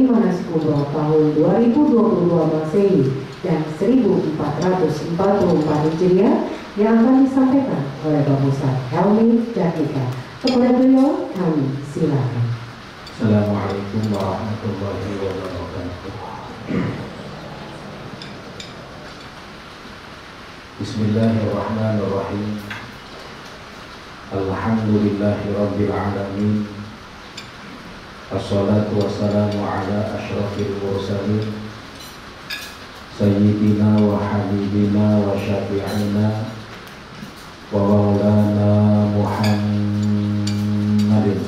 manasik umroh tahun 2022 Masehi dan 1444 Hijriah yang akan disampaikan oleh Bapak Ustaz Helmi Datika. Kepada beliau kami silakan. Assalamualaikum warahmatullahi wabarakatuh. Bismillahirrahmanirrahim. Alhamdulillahi rabbil alamin. Assalatu wassalamu ala asyrafil mursalin Sayyidina wa habibina wa syafi'ina wa maulana Muhammadin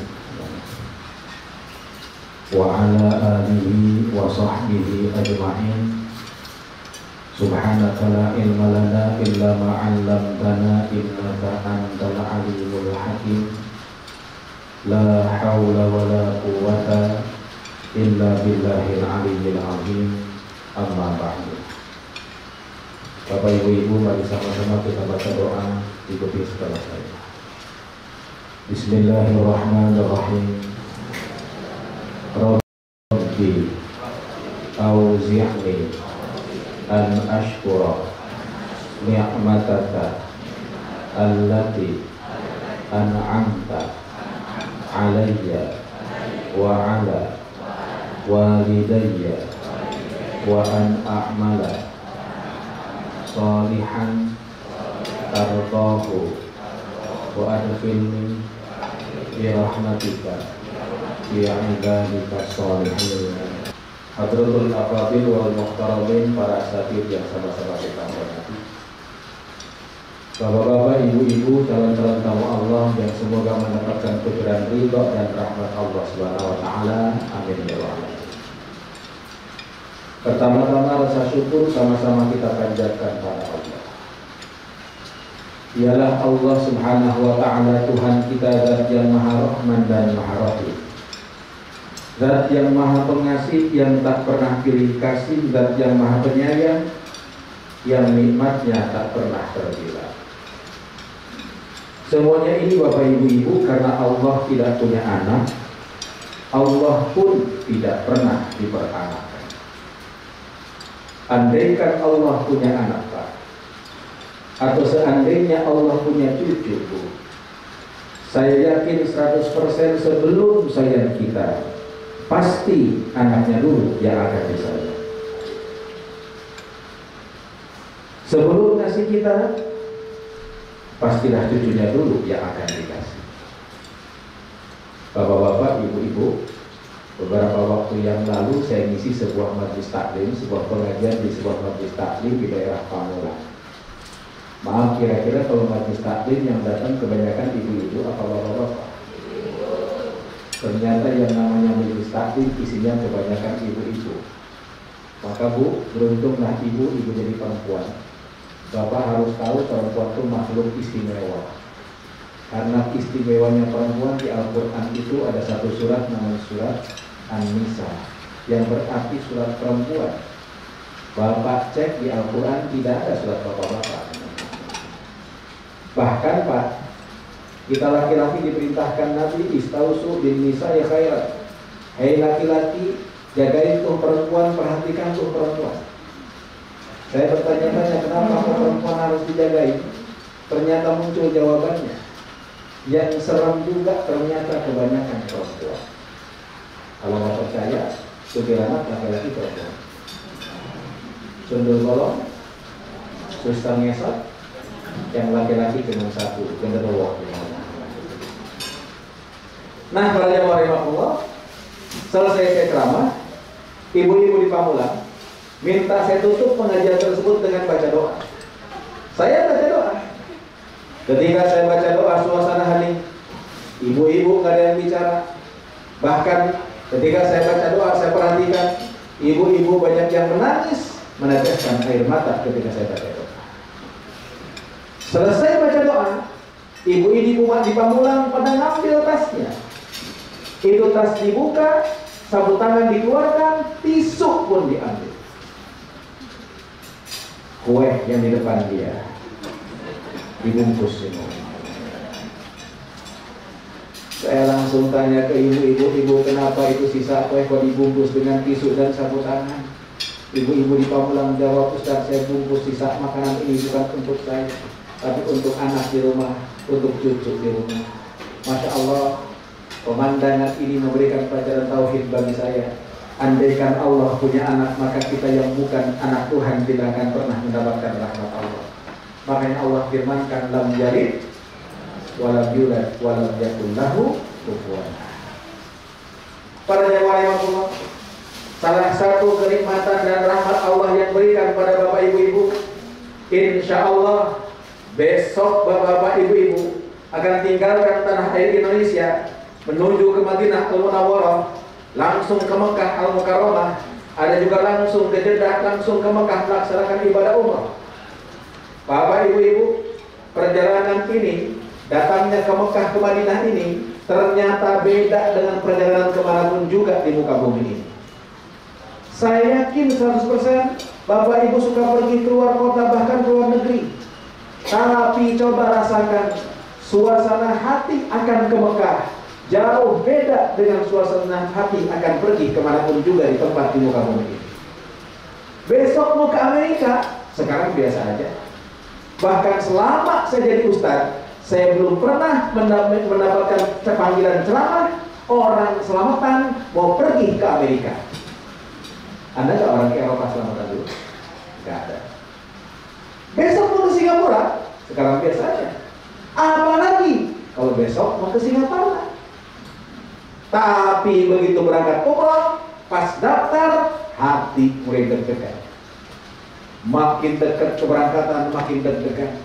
wa ala alihi wa sahbihi ajma'in. Subhanaka la ilma lana illa ma 'allamtana innaka antal alimul hakim. La haula wa la quwwata illa billahil aliyyil azim. Amma ba'du. Bapak Ibu, mari sama-sama kita baca doa ikuti setelah saya. Bismillahirrahmanirrahim. Rabbi auzi'ni an ashkura ni'mataka allati an'amta alayya wa ala walidayya wa an a'mala salihan tardahu wa adkhilni bi rahmatika fi ibadika sholihin. Hadratul Afadil wal Muhtaramin, para asatidz yang sama-sama kita hormati, bapak-bapak, ibu-ibu, calon-calon tamu Allah yang semoga mendapatkan kebenaran ridha dan rahmat Allah Subhanahu wa taala. Amin ya rabbal alamin. Pertama-tama rasa syukur sama-sama kita panjatkan pada Allah. Ialah Allah Subhanahu wa taala Tuhan kita, Zat yang Maha Rahman dan Maha Rahim, Zat yang Maha Pengasih yang tak pernah pilih kasih, Zat yang Maha Penyayang yang nikmatnya tak pernah terhilang. Semuanya ini Bapak Ibu-ibu karena Allah tidak punya anak, Allah pun tidak pernah diperanakan. Andaikan Allah punya anak, Pak, atau seandainya Allah punya cucu, Bu, saya yakin 100% sebelum sayang kita, pasti anaknya dulu yang akan disayang. Sebelum kasih kita, pastilah cucunya dulu yang akan dikasih. Bapak-bapak, ibu-ibu, beberapa waktu yang lalu saya ngisi sebuah majlis taklim, sebuah pengajian di sebuah majlis taklim di daerah Pamulang. Maaf, kira-kira kalau majlis taklim yang datang kebanyakan ibu-ibu apa bapak-bapak? Ternyata yang namanya majelis taklim isinya kebanyakan ibu-ibu. Maka Bu, beruntunglah ibu jadi perempuan. Bapak harus tahu perempuan itu makhluk istimewa. Karena istimewanya perempuan di Al-Quran itu ada satu surat namanya surat An-Nisa, yang berarti surat perempuan. Bapak cek di Al-Quran tidak ada surat bapak-bapak. Bahkan Pak, kita laki-laki diperintahkan Nabi istausu bin nisa ya khairat. Hei laki-laki, jagain tuh perempuan, perhatikan tuh perempuan. Saya bertanya-tanya kenapa perempuan harus dijagain? Ternyata muncul jawabannya. Yang serem juga ternyata kebanyakan perempuan. Kalau nggak percaya, sugiramat laki-laki perempuan. Sundul bolong, susah ngesot, yang laki-laki cuma satu, genderuwo. Nah, para jamaah rahimahullah, selesai saya ceramah, ibu-ibu di Pamulang minta saya tutup pengajian tersebut dengan baca doa. Saya baca doa. Ketika saya baca doa, suasana hening, ibu-ibu nggak ada yang bicara. Bahkan ketika saya baca doa, saya perhatikan ibu-ibu banyak yang menangis, meneteskan air mata ketika saya baca doa. Selesai baca doa, ibu-ibu di Pamulang pada ngambil tasnya. Itu tas dibuka, sapu tangan dikeluarkan, tisu pun diambil. Kue yang di depan dia dibungkus semua. Saya langsung tanya ke ibu, kenapa itu sisa kue kok dibungkus dengan tisu dan sapu tangan? Ibu-ibu di Pamulang jawab, Ustaz, saya bungkus sisa makanan ini bukan untuk saya, tapi untuk anak di rumah, untuk cucu di rumah. Masya Allah, pemandangan ini memberikan pelajaran tauhid bagi saya. Andaikan Allah punya anak, maka kita yang bukan anak Tuhan tidak akan pernah mendapatkan rahmat Allah. Makanya Allah firmankan, lam yalid walam yulad walam yakul lahu kufuwan ahad. Para jemaah Allah, salah satu kenikmatan dan rahmat Allah yang berikan pada bapak ibu-ibu, insya Allah besok bapak-bapak ibu-ibu akan tinggalkan tanah air Indonesia menuju ke Madinah Al-Munawwarah, langsung ke Mekah Al-Mukarramah, ada juga langsung ke Jeddah, langsung ke Mekah melaksanakan ibadah umrah. Bapak ibu-ibu, perjalanan ini, datangnya ke Mekah ke Madinah ini ternyata beda dengan perjalanan kemanapun juga di muka bumi ini. Saya yakin 100% Bapak Ibu suka pergi keluar kota, bahkan keluar negeri. Tapi coba rasakan suasana hati akan ke Mekah jauh beda dengan suasana hati akan pergi kemanapun juga di tempat di muka bumi ini. Besok mau ke Amerika, sekarang biasa aja. Bahkan selama saya jadi ustadz, saya belum pernah mendapatkan panggilan ceramah orang selamatan mau pergi ke Amerika. Anda nggak orang ke Eropa selamatan dulu? Nggak ada. Besok mau ke Singapura, sekarang biasa aja. Apalagi kalau besok mau ke Singapura. Tapi begitu berangkat umrah, pas daftar, hati mulai deg-degan. Makin dekat keberangkatan, makin deg-degan.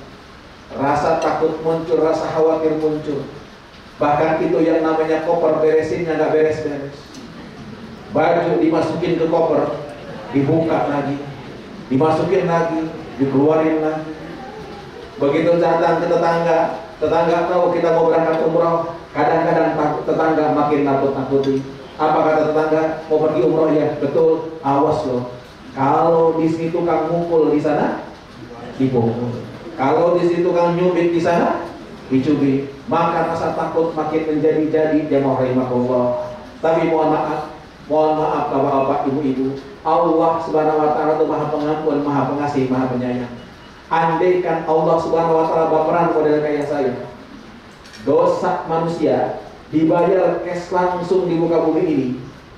Rasa takut muncul, rasa khawatir muncul. Bahkan itu yang namanya koper beresinnya nggak beres-beres. Baju dimasukin ke koper, dibuka lagi, dimasukin lagi, dikeluarin lagi. Begitu datang ke tetangga, tetangga tahu kita mau berangkat umroh, kadang-kadang tetangga makin nakut-nakuti. Apa kata tetangga? Mau pergi umroh ya? Betul. Awas loh. Kalau di situ kang mukul di sana, dipukul. Kalau di situ kang nyubit di sana, dicubit. Maka rasa takut makin menjadi-jadi. Jamaah rahimakumullah. Tapi mohon maaf bapak-bapak, ibu-ibu, Allah Subhanahu wa taala itu Maha Pengampun, Maha Pengasih, Maha Penyayang. Andaikan Allah Subhanahu wa taala baperan model kayak saya, dosa manusia dibayar cash langsung di muka bumi ini.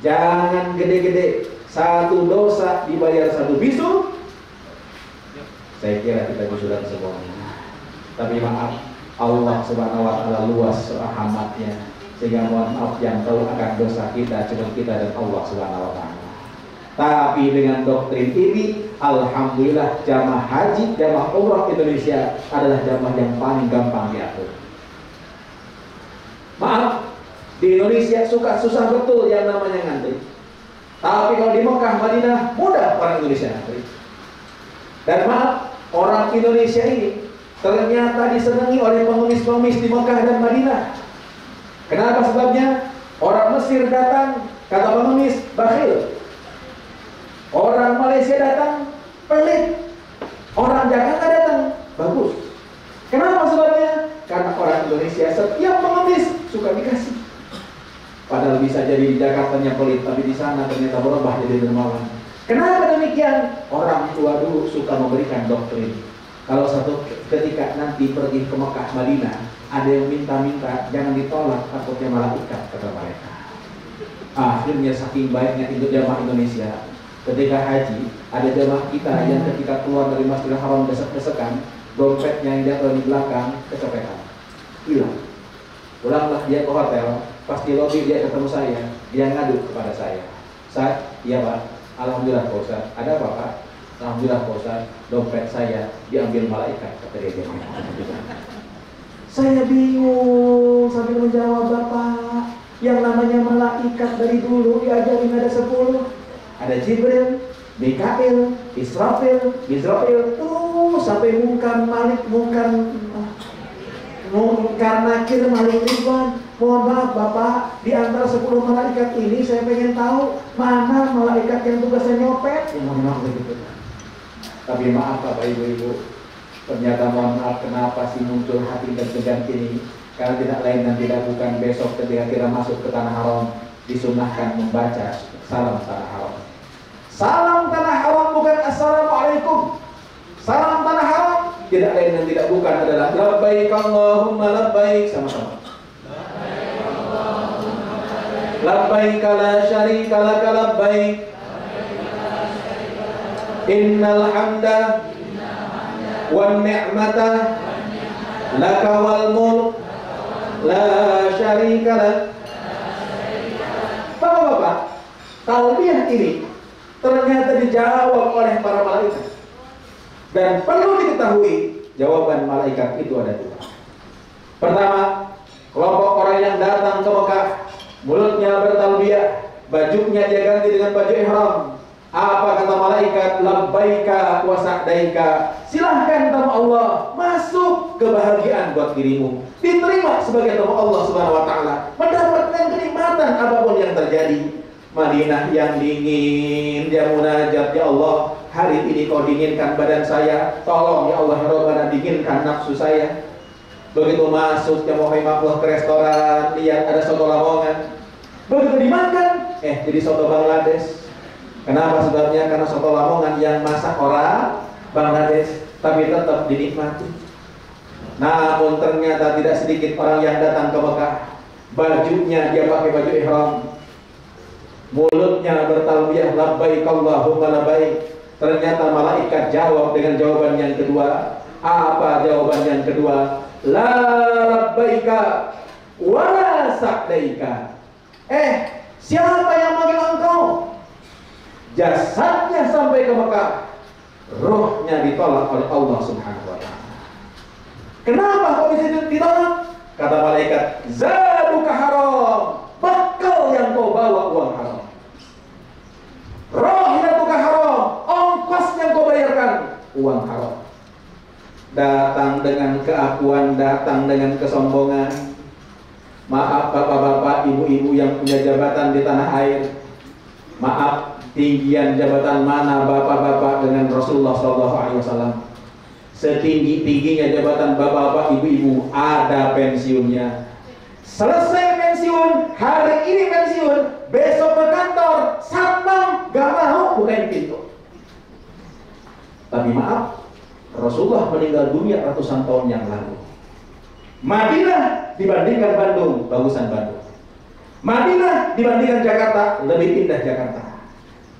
Jangan gede-gede, satu dosa dibayar satu bisu. Saya kira kita bisulan semuanya. Tapi maaf, Allah Subhanahu wa taala luas rahmatnya, sehingga mohon maaf yang tahu akan dosa kita cuma kita dan Allah Subhanahu wa taala. Tapi dengan doktrin ini, alhamdulillah jamaah haji, jamaah umrah Indonesia adalah jamaah yang paling gampang diatur. Maaf, di Indonesia suka susah betul yang namanya ngantri. Tapi kalau di Mekah, Madinah, mudah orang Indonesia ngantri. Dan maaf, orang Indonesia ini ternyata disenangi oleh pengemis-pengemis di Mekah dan Madinah. Kenapa sebabnya? Orang Mesir datang, kata pengemis, bakhil. Orang Malaysia datang, pelit. Orang Jakarta datang, bagus. Kenapa sebabnya? Karena orang Indonesia setiap pengemis suka dikasih. Padahal bisa jadi di Jakartanya pelit, tapi di sana ternyata berubah jadi dermawan. Kenapa demikian? Orang tua dulu suka memberikan doktrin. Kalau satu ketika nanti pergi ke Mekah, Madinah, ada yang minta-minta, jangan ditolak, takutnya malaikat, kata mereka. Akhirnya saking baiknya itu jamaah Indonesia. Ketika haji, ada jamaah kita yang ketika keluar dari Masjidil Haram desek-desekan, dompetnya yang jatuh di belakang kecopetan, hilang. Pulanglah dia ke hotel, pas di lobi dia ketemu saya, dia ngadu kepada saya. Saat, iya Pak, alhamdulillah Pak Ustaz. Ada apa Pak? Alhamdulillah Pak Ustaz, dompet saya diambil malaikat, kata dia. Saya bingung sambil menjawab, Bapak, yang namanya malaikat dari dulu diajarin ada 10. Ada Jibril, Mikail, Israfil, terus sampai Munkar Nakir, Malik Ridwan. Mohon maaf Bapak, di antara 10 malaikat ini saya pengen tahu mana malaikat yang tugasnya nyopet. Mohon maaf begitu. Tapi maaf Bapak Ibu-Ibu, ternyata mohon maaf kenapa sih muncul hati deg-degan ini? Karena tidak lain dan tidak bukan besok ketika kita masuk ke tanah haram disunahkan membaca salam tanah haram. Salam tanah haram bukan assalamualaikum. Salam tanah haram tidak lain dan tidak bukan adalah labbaik Allahumma labbaik, sama-sama. Labbaik la syarika lak labbaik. Innal hamda wan ni'mata laka wal mulk la syarika lak. Bapak-bapak, talbiyah ini ternyata dijawab oleh para malaikat. Dan perlu diketahui, jawaban malaikat itu ada dua. Pertama, kelompok orang yang datang ke Mekah, mulutnya bertalbiyah, bajunya dia ganti dengan baju ihram. Apa kata malaikat? Labbaika wa sa'daika. Silahkan tamu Allah, masuk kebahagiaan buat dirimu, diterima sebagai tamu Allah Subhanahu wa taala, mendapatkan kenikmatan apapun yang terjadi. Madinah yang dingin, dia munajat, ya Allah, hari ini kau dinginkan badan saya, tolong ya Allah, Rabbana dinginkan nafsu saya. Begitu masuk jamaah makhluk ke restoran, lihat ada soto Lamongan, begitu dimakan, jadi soto Bangladesh. Kenapa sebabnya? Karena soto Lamongan yang masak orang Bangladesh, tapi tetap dinikmati. Namun ternyata tidak sedikit orang yang datang ke Mekah, bajunya dia pakai baju ihram, mulutnya bertalbiyah labbaik Allahumma labbaik. Ternyata malaikat jawab dengan jawaban yang kedua. Apa jawaban yang kedua? La labbaika wa la sa'daika. Siapa yang manggil engkau? Jasadnya sampai ke Mekah, rohnya ditolak oleh Allah Subhanahu wa ta'ala. Kenapa kok bisa ditolak? Kata malaikat, zaduka haram, bekal yang kau bawa uang haram. Rohiyatuka haram, ongkos yang kau bayarkan uang haram. Datang dengan keakuan, datang dengan kesombongan. Maaf bapak-bapak, ibu-ibu yang punya jabatan di tanah air. Maaf, tinggian jabatan mana bapak-bapak dengan Rasulullah SAW? Setinggi-tingginya jabatan bapak-bapak, ibu-ibu, ada pensiunnya. Selesai pensiun, hari ini pensiun, besok ke kantor, satpam gak mau bukain pintu. Tapi maaf, Rasulullah meninggal dunia ratusan tahun yang lalu. Madinah dibandingkan Bandung, bagusan Bandung. Madinah dibandingkan Jakarta, lebih indah Jakarta.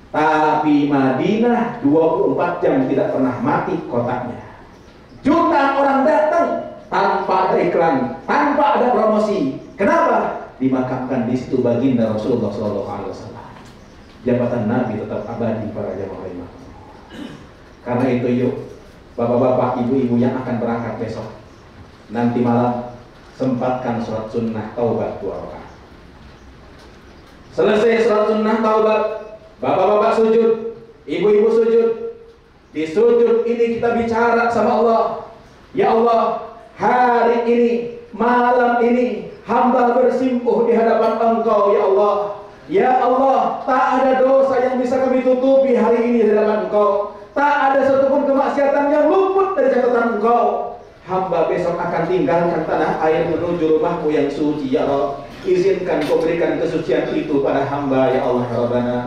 Tapi Madinah 24 jam tidak pernah mati kotanya. Jutaan orang datang tanpa ada iklan, tanpa ada promosi. Kenapa? Dimakamkan di situ baginda Rasulullah SAW. Jabatan Nabi tetap abadi para jamaah imam. Karena itu yuk, bapak-bapak, ibu-ibu yang akan berangkat besok, nanti malam sempatkan sholat sunnah taubat 2 rakaat. Selesai sholat sunnah taubat, bapak-bapak sujud, ibu-ibu sujud. Di sujud ini kita bicara sama Allah. Ya Allah, hari ini, malam ini, hamba bersimpuh di hadapan Engkau, ya Allah. Ya Allah, tak ada dosa yang bisa kami tutupi hari ini di hadapan Engkau. Tak ada satupun kemaksiatan yang luput dari catatan Engkau. Hamba besok akan tinggalkan tanah air menuju rumahmu yang suci, ya Allah. Izinkan Kau berikan kesucian itu pada hamba, ya Allah, Rabbana.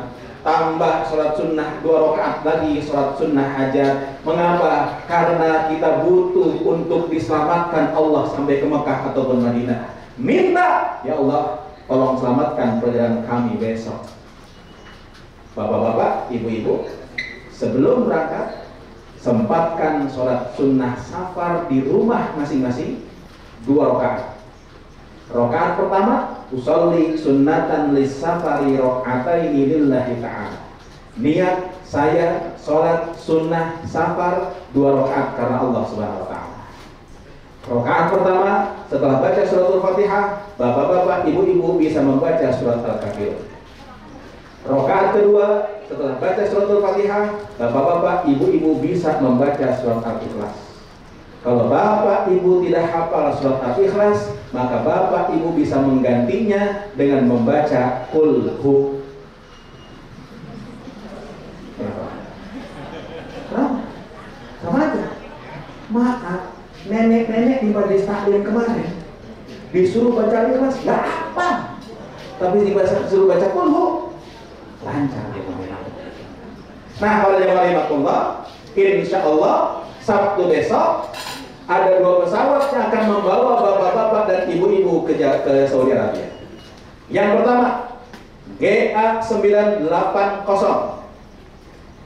Tambah sholat sunnah 2 rakaat lagi, sholat sunnah hajat. Mengapa? Karena kita butuh untuk diselamatkan Allah sampai ke Mekah ataupun Madinah. Minta, ya Allah, tolong selamatkan perjalanan kami besok. Bapak-bapak, ibu-ibu, sebelum berangkat, sempatkan sholat sunnah safar di rumah masing-masing 2 rakaat. Rakaat pertama, usolli sunnatan lis safari rakaataini lillahi ta'ala. Niat saya sholat sunnah safar 2 rakaat karena Allah Subhanahu wa ta'ala. Rakaat pertama, setelah baca suratul Fatihah, bapak-bapak, ibu-ibu bisa membaca surat Al-Kafirun. Rakaat kedua, setelah baca suratul Fatihah, bapak-bapak, ibu-ibu bisa membaca surat Al-Ikhlas. Kalau bapak ibu tidak hafal surat Al-Ikhlas, maka bapak ibu bisa menggantinya dengan membaca Qul Hu. Sama aja. Maka nenek-nenek di majelis taklim kemarin disuruh baca ikhlas nggak apa, tapi disuruh baca kulhu lancar dia. Nah, para jamaah rahimakumullah, insya Allah Sabtu besok ada 2 pesawat yang akan membawa bapak-bapak dan ibu-ibu ke Saudi Arabia. Yang pertama GA980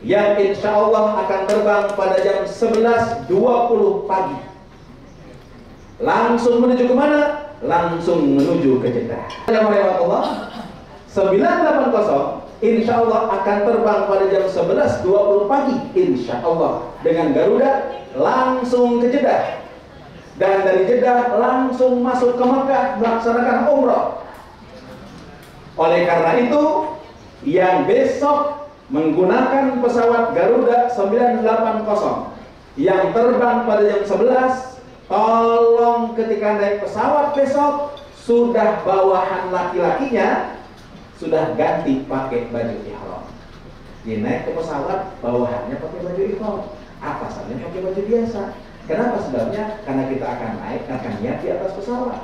yang insya Allah akan terbang pada jam 11.20 pagi. Langsung menuju kemana? Langsung menuju ke Jeddah. Jamaah Allah 980 insya Allah akan terbang pada jam 11.20 pagi, insya Allah, dengan Garuda langsung ke Jeddah, dan dari Jeddah langsung masuk ke Mekah melaksanakan umrah. Oleh karena itu, yang besok menggunakan pesawat Garuda 980 yang terbang pada jam 11, tolong ketika naik pesawat besok sudah bawahan laki-lakinya sudah ganti pakai baju ihram. Dia naik ke pesawat, bawahannya pakai baju ihram, atasannya pakai baju biasa. Kenapa? Sebabnya karena kita akan naik, akan niat di atas pesawat.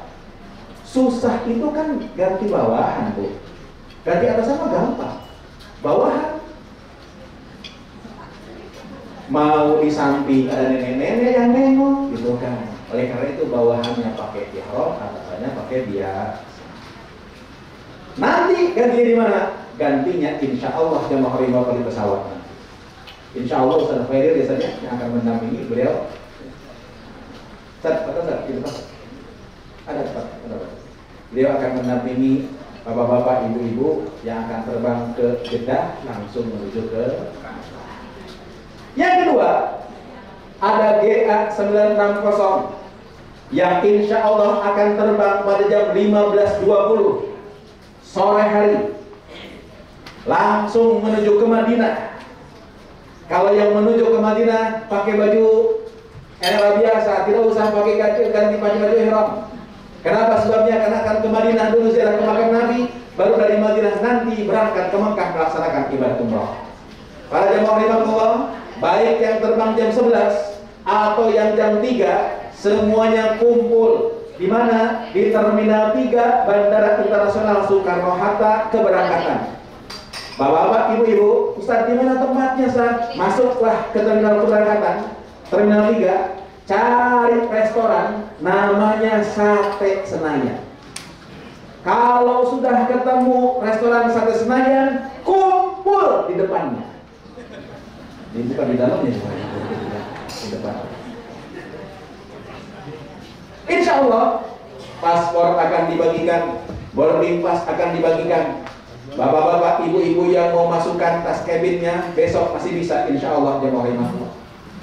Susah itu kan ganti bawahan, Bu. Ganti atasan mah gampang. Bawahan mau di samping ada nenek-nenek yang nengok gitu kan. Oleh karena itu bawahannya pakai ihram, atasannya pakai biasa. Nanti gantinya di mana? Gantinya insya Allah jamaah rahimakumullah di pesawat nanti. Insya Allah Ustaz Khairil biasanya yang akan mendampingi beliau. Ustaz, ada cepat. Beliau akan mendampingi bapak-bapak, ibu-ibu yang akan terbang ke Jeddah langsung menuju ke. Yang kedua, ada GA960 yang insya Allah akan terbang pada jam 15.20 sore hari, langsung menuju ke Madinah. Kalau yang menuju ke Madinah pakai baju era biasa, tidak usah pakai ganti baju ihram. Kenapa? Sebabnya karena akan ke Madinah dulu ziarah ke makam Nabi, baru dari Madinah nanti berangkat ke Mekah melaksanakan ibadah umrah. Para jamaah rahimakumullah, baik yang terbang jam 11 atau yang jam 3, semuanya kumpul di mana? Di Terminal 3 Bandara Internasional Soekarno-Hatta keberangkatan. Bapak-bapak, ibu-ibu, Ustaz di mana tempatnya, Ustaz? Masuklah ke Terminal keberangkatan, Terminal 3, cari restoran namanya Sate Senayan. Kalau sudah ketemu restoran Sate Senayan, kumpul di depannya. Ini bukan di dalamnya, di depan. Insya Allah paspor akan dibagikan, boarding pass akan dibagikan. Bapak-bapak, ibu-ibu yang mau masukkan tas cabinnya besok masih bisa, insya Allah jamaah rahimakumullah.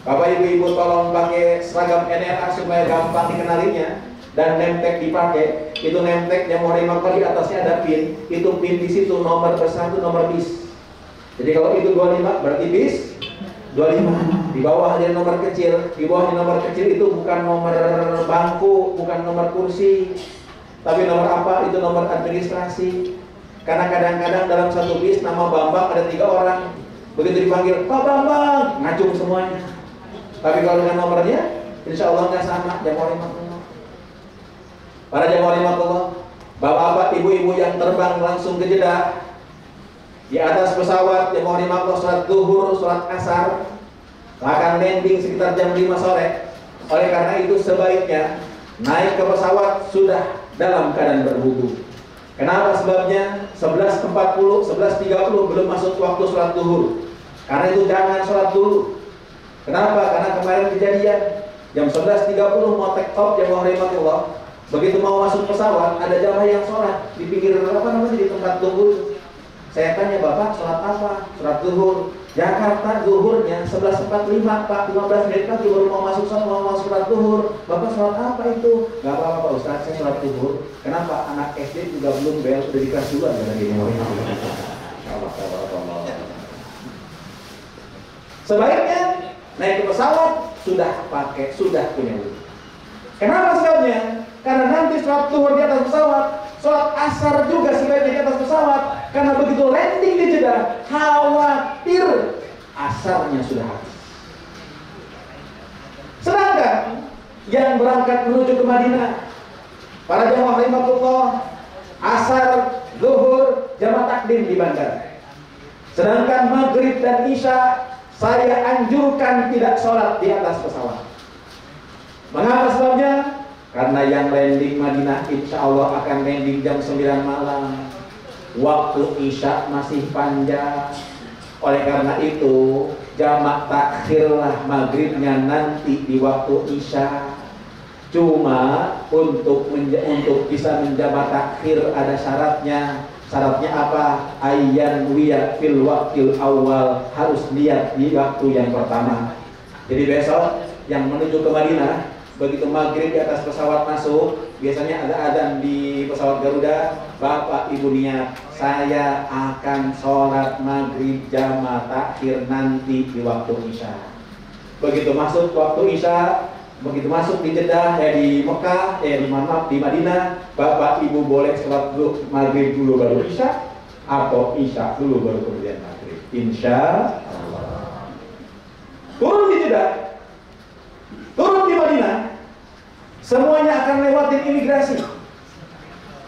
Bapak ibu-ibu tolong pakai seragam NRA supaya gampang dikenalinya dan nemtek dipakai. Itu nemtek jamaah rahimakumullah, di atasnya ada pin. Itu pin di situ nomor bersatu, nomor bis. Jadi kalau itu 25 berarti bis 25. Di bawah ada nomor kecil. Di bawah nomor kecil itu bukan nomor bangku, bukan nomor kursi, tapi nomor apa? Itu nomor administrasi. Karena kadang-kadang dalam satu bis nama Bambang ada 3 orang. Begitu dipanggil Pak Bambang, ngacung semuanya. Tapi kalau dengan nomornya, insya Allah nggak sama. Jamaah rahimakumullah. Para jamaah rahimakumullah, bapak-bapak, ibu-ibu yang terbang langsung ke Jeddah, di atas pesawat jamaah rahimakumullah, sholat zuhur, sholat asar akan landing sekitar jam 5 sore. Oleh karena itu sebaiknya naik ke pesawat sudah dalam keadaan berwudu. Kenapa? Sebabnya 11.40, 11.30 belum masuk waktu sholat zuhur. Karena itu jangan sholat dulu. Kenapa? Karena kemarin kejadian jam 11.30 mau take off jamaah rahimakumullah. Begitu mau masuk pesawat ada jamaah yang sholat di pinggir di tempat tunggu. Saya tanya, Bapak sholat apa? Sholat zuhur. Jakarta zuhurnya 11.45 Pak, 15 menit lagi baru mau masuk sholat zuhur. Bapak sholat apa itu? Gak apa-apa Pak Ustaz, saya sholat zuhur. Kenapa? Anak SD juga belum bel, udah di kelas 2 dari ini. Sebaiknya naik ke pesawat sudah punya wudu. Kenapa sebabnya? Karena nanti sholat zuhur di atas pesawat, sholat asar juga sebaiknya di atas pesawat. Karena begitu landing di Jeddah, khawatir asarnya sudah habis. Sedangkan yang berangkat menuju ke Madinah Para jamaah rahimakumullah, asar, zuhur, jamaah takdim di bandara. Sedangkan maghrib dan isya saya anjurkan tidak sholat di atas pesawat. Mengapa sebabnya? Karena yang landing Madinah insya Allah akan landing jam 9 malam. Waktu isya masih panjang. Oleh karena itu jamak takhirlah maghribnya nanti di waktu isya. Cuma untuk bisa menjamak takhir ada syaratnya. Syaratnya apa? Ayyan wiyat fil waktil awal, harus lihat di waktu yang pertama. Jadi besok yang menuju ke Madinah, begitu maghrib di atas pesawat masuk, biasanya ada adzan di pesawat Garuda. Bapak Ibu niat, saya akan sholat maghrib jamaah takhir nanti di waktu isya. Begitu masuk waktu isya, begitu masuk di Jeddah, di Mekah, di Madinah, Bapak Ibu boleh sholat dulu, maghrib dulu baru isya, atau isya dulu baru kemudian maghrib. Insya Allah. Turun di Jeddah, turun di Madinah, semuanya akan lewatin imigrasi.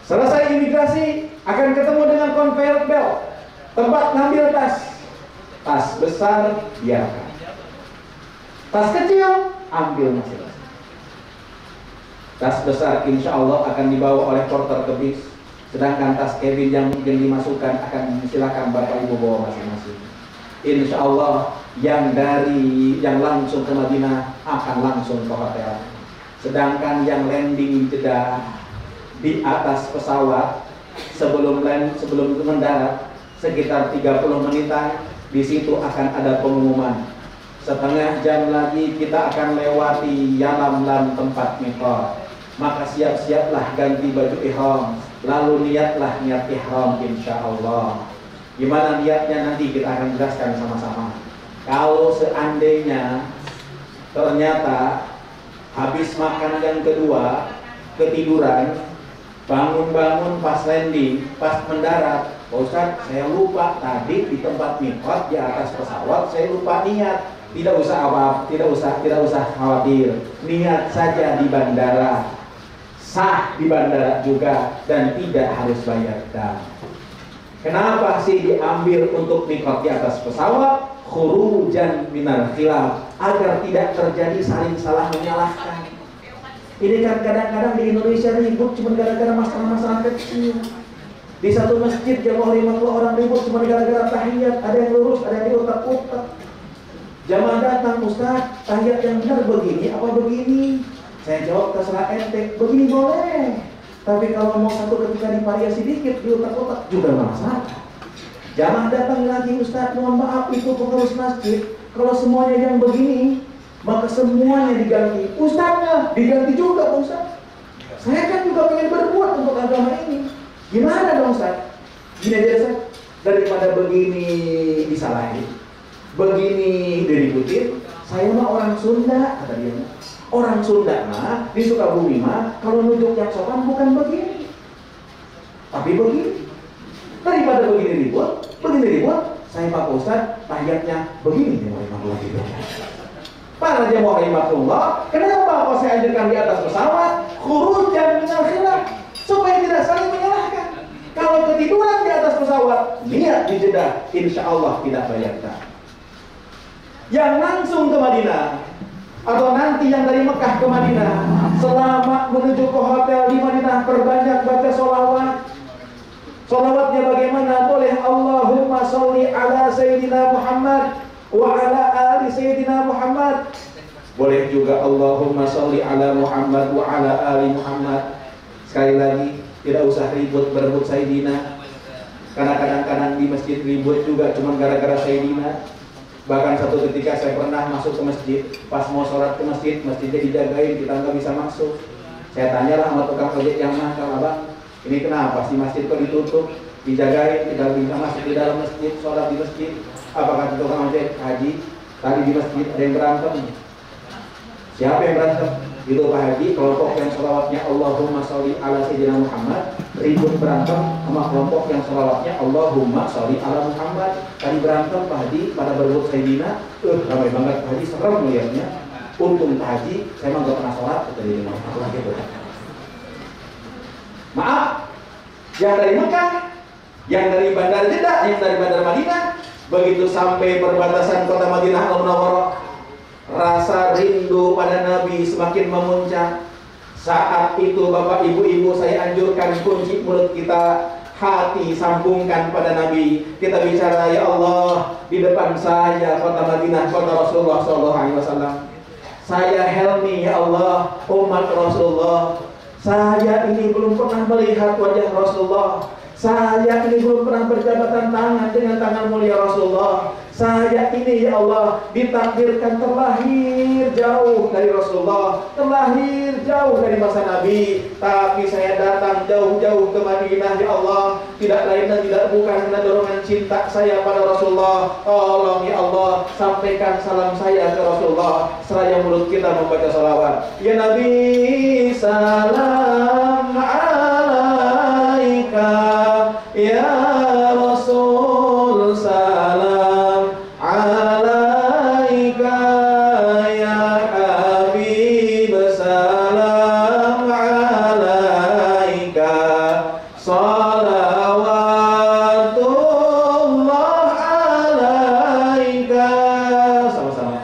Selesai imigrasi, akan ketemu dengan conveyor belt, tempat ngambil tas. Tas besar biarkan, tas kecil ambil masing-masing. Tas besar insya Allah akan dibawa oleh porter ke bis, sedangkan tas cabin yang mungkin dimasukkan akan silakan Bapak Ibu bawa masing-masing. Insya Allah yang langsung ke Madinah akan langsung ke hotel, sedangkan yang landing Jeddah di atas pesawat sebelum mendarat sekitar 30 menitan, di situ akan ada pengumuman. Setengah jam lagi kita akan lewati Yalamlam tempat miqat. Maka siap-siaplah ganti baju ihram, lalu niat ihram insya Allah. Gimana niatnya nanti kita akan jelaskan sama-sama. Kalau seandainya ternyata habis makan yang kedua ketiduran, bangun-bangun pas landing, pas mendarat, Pak Ustadz, saya lupa tadi di tempat miqat di atas pesawat, saya lupa niat. Tidak usah khawatir. Niat saja di bandara, sah di bandara juga, dan tidak harus bayar dam. Kenapa sih diambil untuk miqat di atas pesawat? Khurujan minal khilaf, agar tidak terjadi saling salah menyalahkan. Ini kan kadang-kadang di Indonesia ribut cuma gara-gara masalah-masalah kecil. Di satu masjid jamaah 50 orang ribut cuma gara-gara tahiyat, ada yang lurus, ada yang diutak-utak. Jamaah datang, Ustaz, tahiyat yang benar begini apa begini? Saya jawab terserah ente, begini boleh. Tapi kalau mau satu ketika divariasi dikit, diutak-utak juga masalah. Jamaah datang lagi, Ustaz, mohon maaf itu pengurus masjid. Kalau semuanya yang begini, maka semuanya diganti. Ustaznya diganti juga, Ustaz. Saya kan juga pengen berbuat untuk agama ini. Gimana dong, Ustaz? Gini aja, Ustaz. Daripada begini disalahin, begini diributin, saya mah orang Sunda, kata dia. Orang Sunda mah di Sukabumi mah kalau nunjuk yang sopan bukan begini, tapi begini. Daripada begini ribut, saya Pak Ustaz tahiyatnya begini nih, para jamaah rahimakumullah. Kenapa kok saya anjurkan di atas pesawat? Khurujan minal khilaf, supaya tidak saling menyalahkan. Kalau ketiduran di atas pesawat, niat di Jeddah, insya Allah tidak bayar dam. Yang langsung ke Madinah, atau nanti yang dari Mekah ke Madinah, selama menuju ke hotel di Madinah, perbanyak baca sholawat. Sholawatnya bagaimana? Boleh Allahumma sholli ala Sayyidina Muhammad wa ala ali Sayyidina Muhammad. Boleh juga Allahumma sholli ala Muhammad wa ala ali Muhammad. Sekali lagi, tidak usah ribut berebut Sayyidina. Karena kadang-kadang di masjid ribut juga cuma gara-gara Sayyidina. Bahkan satu ketika saya pernah masuk ke masjid, pas mau sholat ke masjid, masjidnya dijagain, kita nggak bisa masuk. Saya tanyalah sama tukang ojek yang nakal, Abang, ini kenapa sih masjid kok ditutup, dijagain, tidak bisa masuk di dalam masjid, sholat di masjid? Apakah tukang ojek? Haji, tadi di masjid ada yang berantem. Siapa yang berantem? Itu Pak Haji, kelompok yang sholawatnya Allahumma sholli ala Sayyidina Muhammad ribut berantem sama kelompok yang sholawatnya Allahumma sholli ala Muhammad. Tadi berantem Pak Haji pada berebut Sayyidina. Ramai banget Pak Haji, serem melihatnya. Untung Pak Haji, saya emang gak pernah sholat, kata dia. Maaf, yang dari Mekah, yang dari Bandar Jeddah, yang dari Bandar Madinah, begitu sampai perbatasan kota Madinah Al-Munawwarah, rasa rindu pada Nabi semakin memuncak. Saat itu Bapak Ibu-ibu, saya anjurkan kunci mulut kita, hati sambungkan pada Nabi. Kita bicara, ya Allah, di depan saya kota Madinah, kota Rasulullah SAW. Saya Helmi, ya Allah, umat Rasulullah. Saya ini belum pernah melihat wajah Rasulullah. Saya ini belum pernah berjabatan tangan dengan tangan mulia Rasulullah. Saya ini, ya Allah, ditakdirkan terlahir jauh dari Rasulullah, terlahir jauh dari masa Nabi. Tapi saya datang jauh-jauh ke Madinah, ya Allah, tidak lain dan tidak bukan karena dorongan cinta saya pada Rasulullah. Tolong, ya Allah, sampaikan salam saya ke Rasulullah. Seraya mulut kita membaca salawat. Ya Nabi, salam alaika. Ya Rasul, salam alaika. Ya Habib, salam alaika. Salawatullah alaika. Sama-sama.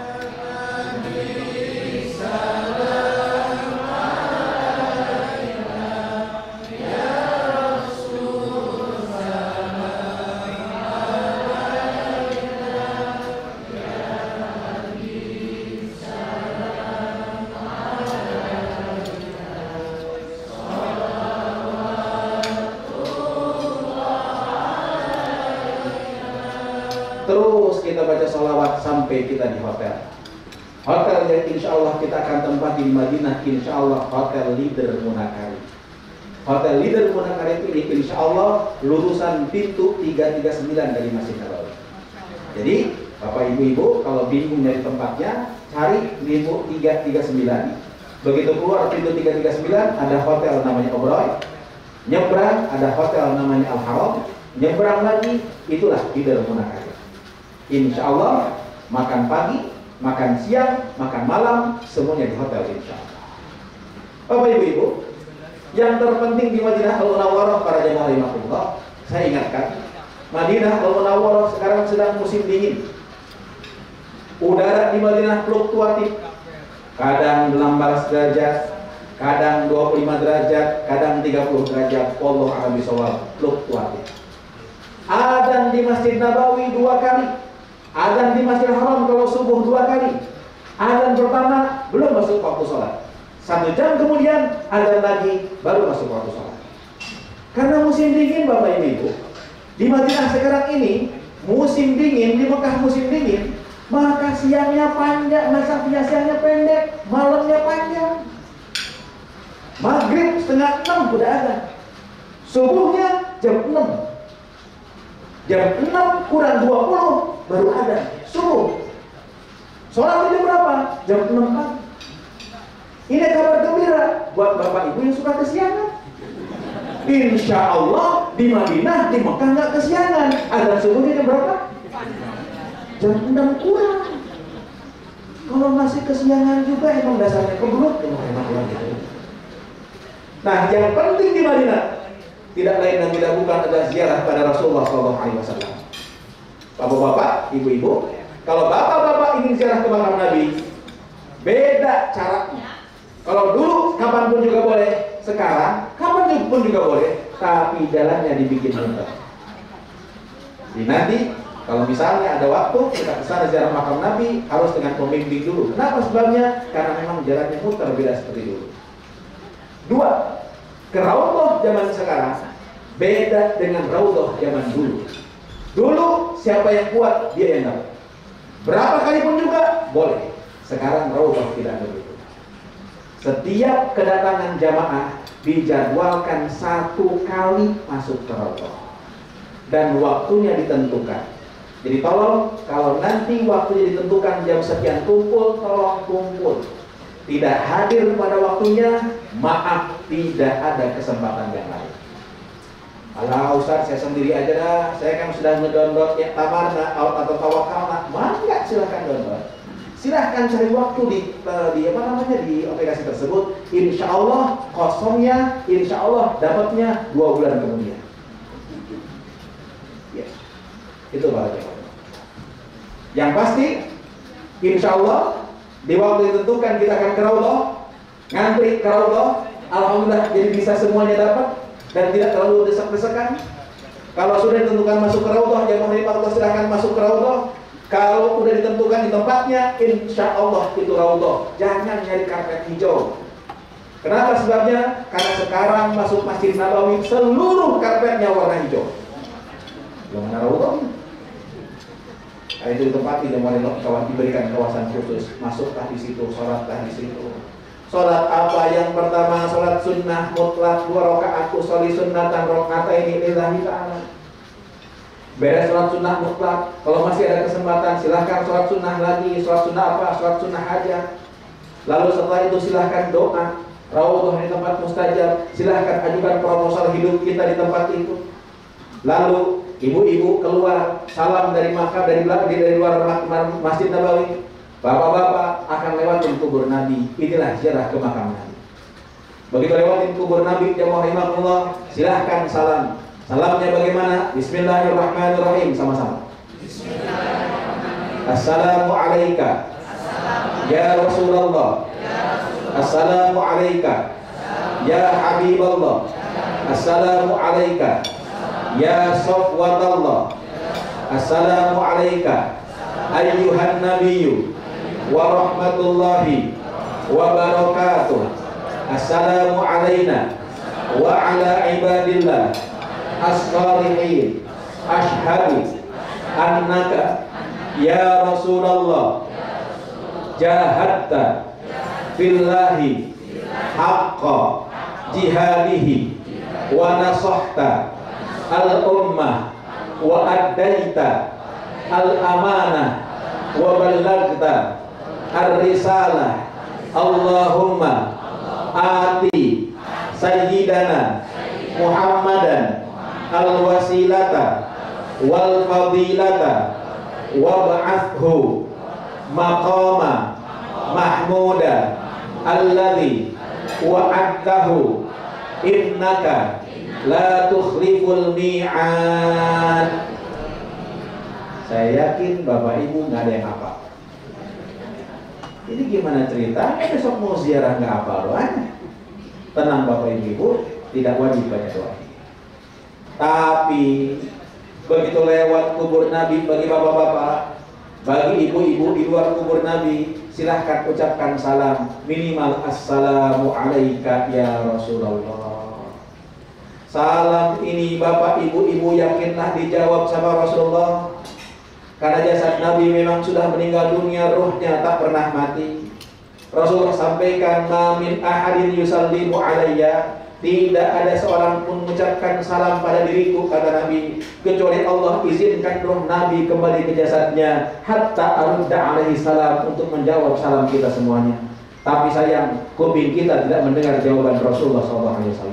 Terus kita baca salawat sampai kita di hotel. Hotel yang insya Allah kita akan tempati di Madinah, insya Allah Hotel Leader Munakari. Hotel Leader Munakari ini insya Allah lulusan pintu 339 dari Masjid Nabawi. Jadi Bapak Ibu-Ibu kalau bingung dari tempatnya, cari pintu 339. Begitu keluar pintu 339 ada hotel namanya Obroy. Nyebrang ada hotel namanya Al-Haram. Nyebrang lagi itulah Leader Munakari. Insya Allah makan pagi, makan siang, makan malam, semuanya di hotel insya Allah. Bapak Ibu-Ibu, yang terpenting di Madinah Al-Munawwarah para jemaah rahimahullah, saya ingatkan, Madinah Al-Munawwarah sekarang sedang musim dingin. Udara di Madinah fluktuatif, kadang 18 derajat, kadang 25 derajat, kadang 30 derajat. Wallahu a'lam bishawab, fluktuatif. Adzan di Masjid Nabawi 2 kali. Adzan di Masjidil Haram kalau subuh 2 kali. Adzan pertama belum masuk waktu sholat. 1 jam kemudian adzan lagi baru masuk waktu sholat. Karena musim dingin Bapak Ibu, di Madinah sekarang ini musim dingin, di Mekah musim dingin, maka siangnya panjang, masa siangnya pendek, malamnya panjang. Maghrib setengah 6 udah ada. Subuhnya jam 6. Jam 6 kurang 20 baru ada subuh. Sholat jam berapa? Jam 6 pagi. Ini kabar gembira buat Bapak Ibu yang suka kesiangan. Insya Allah di Madinah, di Mekah nggak kesiangan. Azan subuhnya jam berapa? Jam 6 kurang. Kalau masih kesiangan juga emang dasarnya kebelut. Nah, yang penting di Madinah tidak lain dan tidak bukan adalah ziarah pada Rasulullah SAW. Bapak-bapak, ibu-ibu, kalau bapak-bapak ingin ziarah ke makam Nabi, beda caranya. Kalau dulu kapanpun juga boleh, sekarang kapanpun juga boleh, tapi jalannya dibikin mudah. Jadi nanti kalau misalnya ada waktu kita kesana ziarah makam Nabi harus dengan pembimbing dulu. Kenapa sebabnya? Karena memang jalannya muter beda seperti dulu. 2. Ke Raudhah zaman sekarang beda dengan Raudhah zaman dulu. Dulu siapa yang kuat dia yang dapat. Berapa kali pun juga boleh. Sekarang Raudhah tidak begitu. Setiap kedatangan jamaah dijadwalkan 1 kali masuk ke Raudhah dan waktunya ditentukan. Jadi tolong kalau nanti waktunya ditentukan jam sekian kumpul, tolong kumpul. Tidak hadir pada waktunya, maaf, tidak ada kesempatan yang lain. Alah Ustaz, saya sendiri aja dah. Saya kan sudah ngedownload ya Tamarna atau Tawakalna. Mangga silakan download. Silahkan cari waktu di aplikasi tersebut. Insya Allah kosongnya, insya Allah dapatnya 2 bulan kemudian. Ya, itu para jemaah. Yang pasti, insya Allah di waktu ditentukan kita akan ke Raudhah, ngantri ke Raudhah. Alhamdulillah jadi bisa semuanya dapat dan tidak terlalu desak-desakan. Kalau sudah ditentukan masuk ke Raudhah, jemaah Allah silahkan masuk ke Raudhah. Kalau sudah ditentukan di tempatnya, insya Allah itu Raudhah. Jangan nyari karpet hijau. Kenapa sebabnya? Karena sekarang masuk Masjid Nabawi seluruh karpetnya warna hijau. Yang mana Raudhah? Nah, itu ditempati jemaah diberikan kawasan khusus. Masuklah di situ, sholatlah di situ. Sholat apa? Yang pertama sholat sunnah mutlak 2 rakaat usolli sunnatan rakaataini lillahi ta'ala. Beres sholat sunnah mutlak. Kalau masih ada kesempatan silahkan sholat sunnah lagi. Sholat sunnah apa? Sholat sunnah hajat. Lalu setelah itu silahkan doa. Raudhah di tempat mustajab. Silahkan ajukan proposal hidup kita di tempat itu. Lalu ibu-ibu keluar salam dari Makkah, dari luar Masjid Nabawi. Bapak-bapak akan lewatin kubur Nabi. Inilah ziarah ke makam Nabi. Begitu lewatin kubur Nabi, jemaah rahimakumullah, silahkan salam. Salamnya bagaimana? Bismillahirrahmanirrahim, sama-sama. Assalamu alayka ya Rasulullah. Assalamu alayka ya Habiballah. Assalamu alayka ya Safwatallah. Assalamu alayka ayyuhan nabiyyu wa rahmatullahi wa barakatuh. Assalamu alayna wa ala ibadillah as-salihin. Ashhadu annaka ya Rasulullah jahadta fillahi haqqa jihadihi wa nasahta al-ummah wa addaita al-amanah wa ballagta ar-risalah. Allahumma ati sayyidana Muhammadan al-wasilata wal fadilata wa ba'athu maqama mahmuda alladhi wa'adtahu innaka la tukhliful mi'ad. Saya yakin Bapak Ibu nggak ada yang hafal. Ini gimana ceritanya? Besok mau ziarah nggak hafal doanya? Tenang Bapak Ibu, tidak wajib baca doa. Tapi begitu lewat kubur Nabi, bagi bapak-bapak, bagi ibu-ibu di luar kubur Nabi, silahkan ucapkan salam. Minimal assalamu alayka ya Rasulullah. Salam ini bapak ibu-ibu yakinlah dijawab sama Rasulullah. Karena jasad Nabi memang sudah meninggal dunia, ruhnya tak pernah mati. Rasulullah sampaikan, ma min ahadin yusallimu alayya, tidak ada seorang pun mengucapkan salam pada diriku, kata Nabi, kecuali Allah izinkan ruh Nabi kembali ke jasadnya, hatta arudda alaihi salam, untuk menjawab salam kita semuanya. Tapi sayang, kuping kita tidak mendengar jawaban Rasulullah SAW.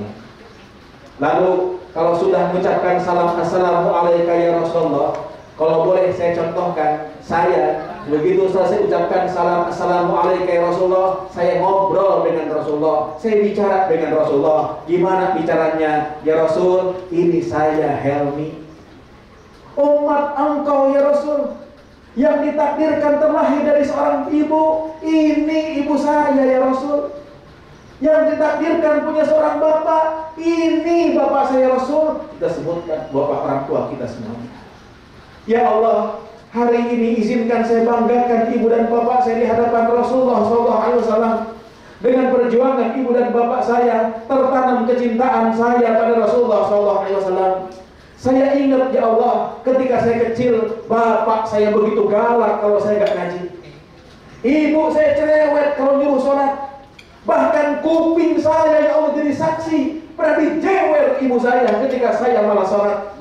Lalu kalau sudah mengucapkan salam assalamu alayka ya Rasulullah, kalau boleh saya contohkan, saya begitu selesai ucapkan salam assalamu alayka ya Rasulullah, saya ngobrol dengan Rasulullah, saya bicara dengan Rasulullah. Gimana bicaranya? Ya Rasul, ini saya Helmi, umat engkau ya Rasul, yang ditakdirkan terlahir dari seorang ibu. Ini ibu saya ya Rasul. Yang ditakdirkan punya seorang bapak. Ini bapak saya ya Rasul. Kita sebutkan bapak orang tua kita semuanya. Ya Allah, hari ini izinkan saya banggakan ibu dan bapak saya di hadapan Rasulullah SAW. Dengan perjuangan ibu dan bapak saya, tertanam kecintaan saya pada Rasulullah SAW. Saya ingat ya Allah, ketika saya kecil, bapak saya begitu galak kalau saya gak ngaji. Ibu saya cerewet kalau nyuruh sholat. Bahkan kuping saya ya Allah jadi saksi, berarti jewer ibu saya ketika saya malah sholat.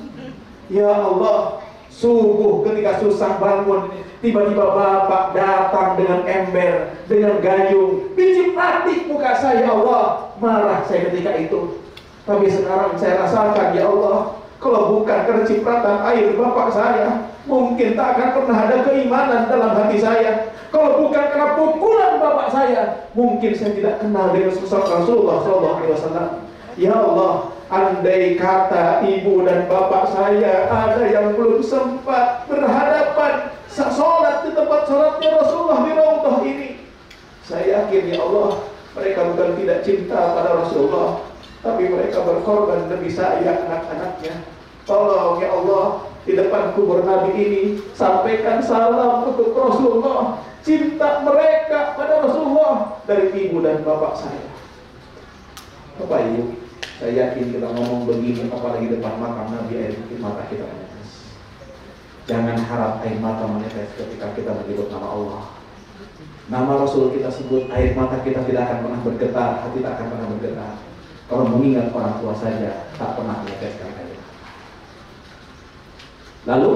Ya Allah, subuh ketika susah bangun, tiba-tiba bapak datang dengan ember, dengan gayung, picip-ratik muka saya. Ya Allah, marah saya ketika itu. Tapi sekarang saya rasakan ya Allah, kalau bukan karena cipratan air bapak saya, mungkin tak akan pernah ada keinginan keimanan dalam hati saya. Kalau bukan karena pukulan bapak saya, mungkin saya tidak kenal dengan sosok Rasulullah SAW. Ya Allah, andai kata ibu dan bapak saya ada yang belum sempat berhadapan sholat di tempat sholatnya Rasulullah di Raudhah ini, saya yakin ya Allah, mereka bukan tidak cinta pada Rasulullah, tapi mereka berkorban demi saya, anak-anaknya. Tolong ya Allah, di depan kubur Nabi ini, sampaikan salam untuk Rasulullah. Cinta mereka pada Rasulullah dari ibu dan bapak saya. Bapak Ibu, saya yakin kita ngomong begini, apalagi depan makam Nabi, air mata kita menetes. Jangan harap air mata menetes ketika kita menyebut nama Allah. Nama Rasul kita sebut, air mata kita tidak akan pernah bergetar, hati tak akan pernah bergetar. Kalau mengingat orang tua saja, tak pernah meneteskan air mata. Lalu,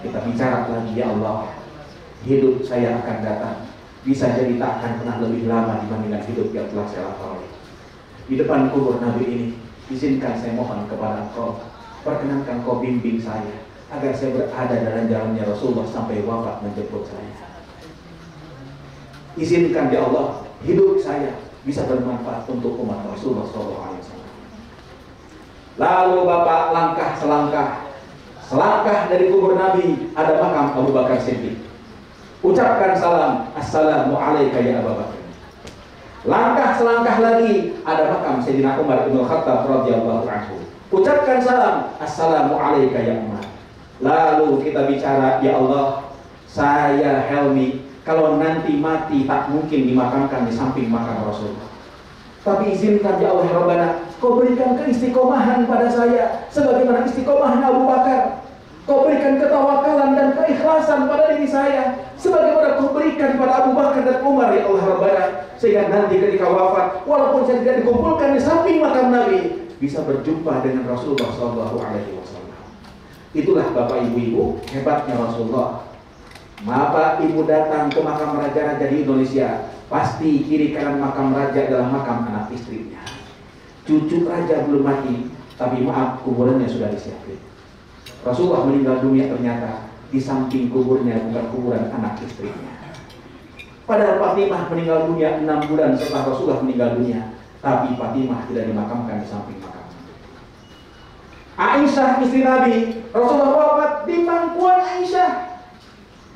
kita bicara lagi, ya Allah, hidup saya akan datang, bisa jadi tak akan pernah lebih lama dibandingkan hidup yang telah saya lalui. Di depan kubur Nabi ini, izinkan saya mohon kepada Engkau, perkenankan Kau bimbing saya, agar saya berada dalam jalannya Rasulullah sampai wafat menjemput saya. Izinkan ya Allah, hidup saya bisa bermanfaat untuk umat Rasulullah SAW. Lalu Bapak langkah selangkah dari kubur Nabi, ada makam Abu Bakar Siddiq. Ucapkan salam, assalamu alayka ya Abu Bakar. Langkah selangkah lagi, ada makam Sayyidina Umar bin Khattab radhiyallahu anhu. Ucapkan salam, assalamu alayka ya Umar. Lalu kita bicara, ya Allah, saya Helmi, kalau nanti mati tak mungkin dimakamkan di samping makam Rasulullah. Tapi izinkan ya Allah Rabbana, Kau berikan keistiqomahan pada saya sebagaimana istiqomahnya Abu Bakar. Kau berikan ketawakalan dan keikhlasan pada diri saya sebagaimana Kau berikan pada Abu Bakar dan Umar ya Allah Rabbana, sehingga nanti ketika wafat, walaupun saya tidak dikumpulkan di samping makam Nabi, bisa berjumpa dengan Rasulullah SAW. Itulah Bapak Ibu-ibu hebatnya Rasulullah. Bapak Ibu datang ke makam raja-raja di Indonesia, pasti kiri kanan makam raja adalah makam anak istrinya. Cucu raja belum mati, tapi maaf, kuburannya sudah disiapkan. Rasulullah meninggal dunia, ternyata di samping kuburnya bukan kuburan anak istrinya. Padahal Fatimah meninggal dunia 6 bulan setelah Rasulullah meninggal dunia, tapi Fatimah tidak dimakamkan di samping makam. Aisyah istri Nabi, Rasulullah wafat di pangkuan Aisyah,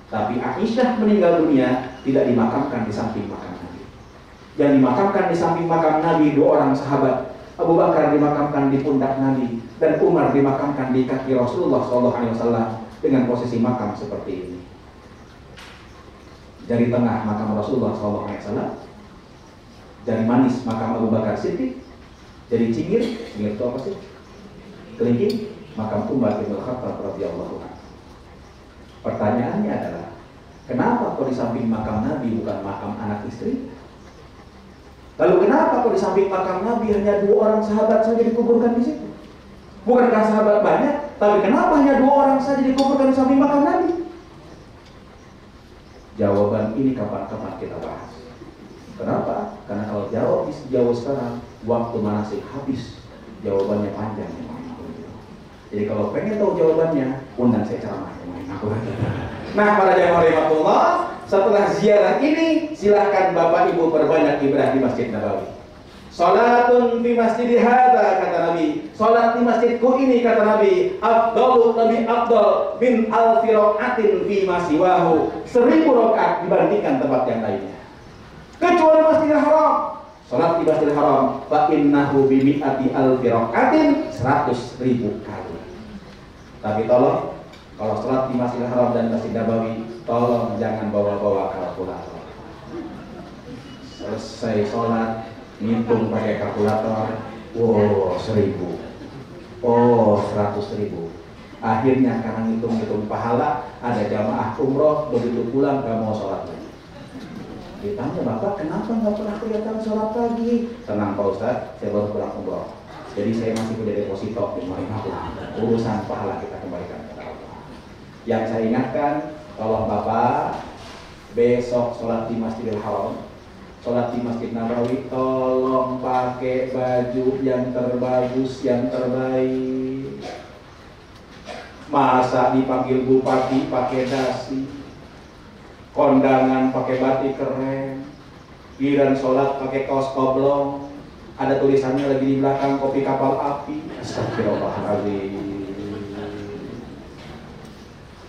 tapi Aisyah meninggal dunia tidak dimakamkan di samping makam Nabi. Yang dimakamkan di samping makam Nabi 2 orang sahabat. Abu Bakar dimakamkan di pundak Nabi dan Umar dimakamkan di kaki Rasulullah SAW dengan posisi makam seperti ini. Jari tengah makam Rasulullah SAW, jari manis makam Abu Bakar Siddiq, jari cingir itu apa sih? Kelingking makam Umar bin Khattab radhiyallahu anhu. Pertanyaannya adalah, kenapa kok di samping makam Nabi bukan makam anak istri? Lalu kenapa kok di samping makam Nabi hanya 2 orang sahabat saja dikuburkan di situ? Bukankah sahabat banyak, tapi kenapa hanya 2 orang saja dikuburkan di samping makam Nabi? Jawaban ini kapan-kapan kita bahas. Kenapa? Karena kalau jawab sekarang, waktu manasik habis. Jawabannya panjang. Jadi kalau pengen tahu jawabannya, undang saya ceramah. Nah, para jamaah rahimakumullah, setelah ziarah ini, silahkan Bapak Ibu perbanyak ibadah di Masjid Nabawi. Salatun fi masjidi hadza, kata Nabi. Salat di masjidku ini, kata Nabi, afdalu, lebih afdal min alfi rakaatin fi ma siwahu. 1000 rakaat dibandingkan tempat yang lainnya. Kecuali Masjidil Haram. Salat di Masjidil Haram, fa innahu bi mi'ati alfi rakaatin, 100.000 kali. Tapi tolong, kalau salat di Masjidil Haram dan Masjid Nabawi, tolong jangan bawa-bawa kalkulator. Selesai sholat, ngitung pakai kalkulator, wow 1000, oh 100.000. Akhirnya karena ngitung-ngitung pahala, ada jamaah umroh begitu pulang gak mau sholat lagi. Ditanya, Bapak kenapa nggak pernah kelihatan sholat lagi? Tenang Pak Ustadz, saya baru pulang umroh, jadi saya masih punya deposito di urusan pahala kita kembalikan kepada Allah. Yang saya ingatkan, tolong Bapak besok sholat di Masjidil Haram, sholat di Masjid Nabawi, tolong pakai baju yang terbagus, yang terbaik. Masa dipanggil bupati pakai dasi, kondangan pakai batik keren, giliran sholat pakai kaos oblong, ada tulisannya lagi di belakang kopi kapal api. Astagfirullahaladzim.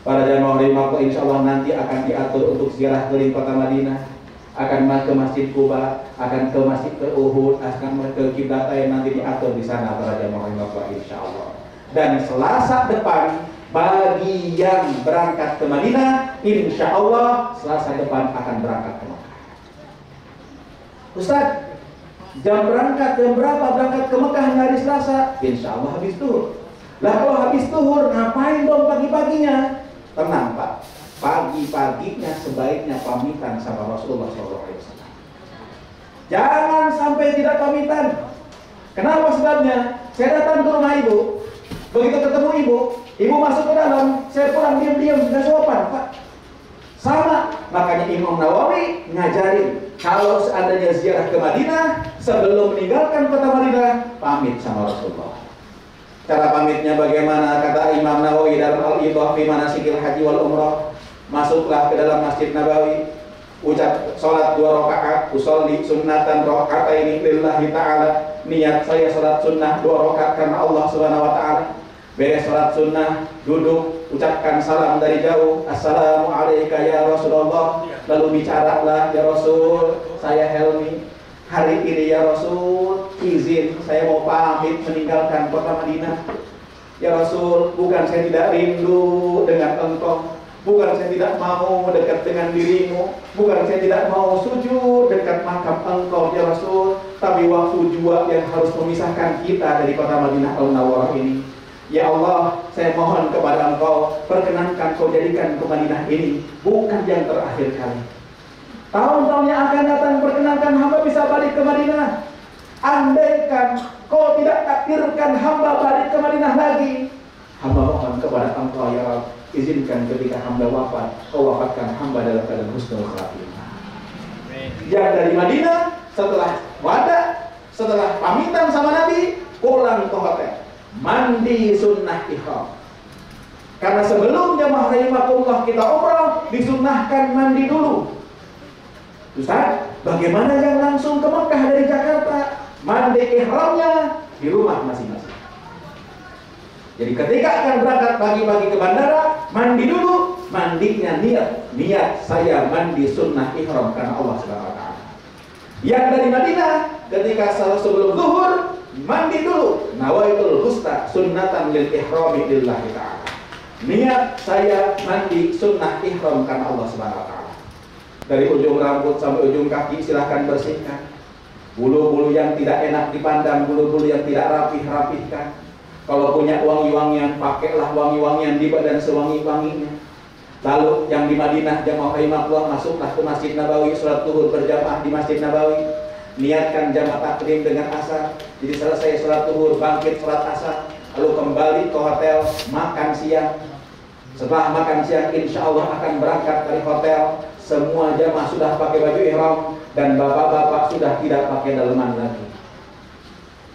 Para jamaah rahimakumullah, insya Allah nanti akan diatur untuk ziarah keliling kota Madinah, akan ke Masjid Kuba, akan ke Masjid Uhud, akan ke Qiblatain, nanti diatur di sana para jamaah rahimakumullah insya Allah. Dan Selasa depan bagi yang berangkat ke Madinah, insya Allah Selasa depan akan berangkat ke Mekah. Ustaz, jam berangkat jam berapa berangkat ke Mekah hari Selasa? Insya Allah habis zuhur. Lah kalau habis zuhur ngapain dong pagi-paginya? Tenang Pak, pagi-paginya sebaiknya pamitan sama Rasulullah SAW. Jangan sampai tidak pamitan. Kenapa sebabnya? Saya datang ke rumah ibu, begitu ketemu ibu masuk ke dalam, saya pulang diam-diam, nggak sopan Pak. Sama, makanya Imam Nawawi ngajarin kalau seandainya ziarah ke Madinah, sebelum meninggalkan kota Madinah, pamit sama Rasulullah. Cara pamitnya bagaimana? Kata Imam Nawawi dalam Al-Idhah fi Manasikil Haji wal Umrah, masuklah ke dalam Masjid Nabawi, ucap salat 2 rakaat, usolli sunnatan raka'ataini lillahi ta'ala, niat saya salat sunnah 2 rakaat karena Allah Subhanahu wa taala. Beres salat sunnah, duduk, ucapkan salam dari jauh, assalamu alayka ya Rasulullah, lalu bicaralah, ya Rasul, saya Helmi, hari ini ya Rasul, izin saya mau pamit meninggalkan kota Madinah. Ya Rasul, bukan saya tidak rindu dengan engkau, bukan saya tidak mau dekat dengan dirimu, bukan saya tidak mau sujud dekat makam engkau ya Rasul, tapi waktu jua yang harus memisahkan kita dari kota Madinah Al-Munawwarah ini. Ya Allah, saya mohon kepada engkau, perkenankan kau jadikan ke Madinah ini bukan yang terakhir kali. Tahun-tahun yang akan datang perkenankan hamba bisa balik ke Madinah. Andaikan kau tidak takdirkan hamba balik ke Madinah lagi, hamba mohon kepada engkau ya Rabb, izinkan ketika hamba wafat, kau wafatkan hamba dalam keadaan husnul khatimah. Yang dari Madinah setelah wada, setelah pamitan sama Nabi, pulang ke hotel, mandi sunnah ihram. Karena sebelum jamaah rahimakumullah kita umrah, disunnahkan mandi dulu. Ustaz, bagaimana yang langsung ke Mekah dari Jakarta? Mandi ihramnya di rumah masing-masing. Jadi ketika akan berangkat pagi-pagi ke bandara, mandi dulu, mandinya niat saya mandi sunnah ihram karena Allah Subhanahu wa taala. Yang dari Madinah, ketika sebelum zuhur, mandi dulu, nawaitul husna sunnatan lil ihrami lillahi ta'ala. Niat saya mandi sunnah ihram karena Allah Subhanahu wa taala. Dari ujung rambut sampai ujung kaki silahkan bersihkan. Bulu-bulu yang tidak enak dipandang, bulu-bulu yang tidak rapih, rapihkan. Kalau punya wangi-wangian, pakailah wangi-wangian di badan sewangi-wanginya. Lalu yang di Madinah, jamaah rahimakumullah, masuklah ke Masjid Nabawi, sholat zuhur berjamaah di Masjid Nabawi. Niatkan jamaah takdim dengan asar. Jadi selesai sholat zuhur, bangkit sholat asar, lalu kembali ke hotel, makan siang. Setelah makan siang, insya Allah akan berangkat dari hotel. Semua jamaah sudah pakai baju ihram dan bapak-bapak sudah tidak pakai daleman lagi.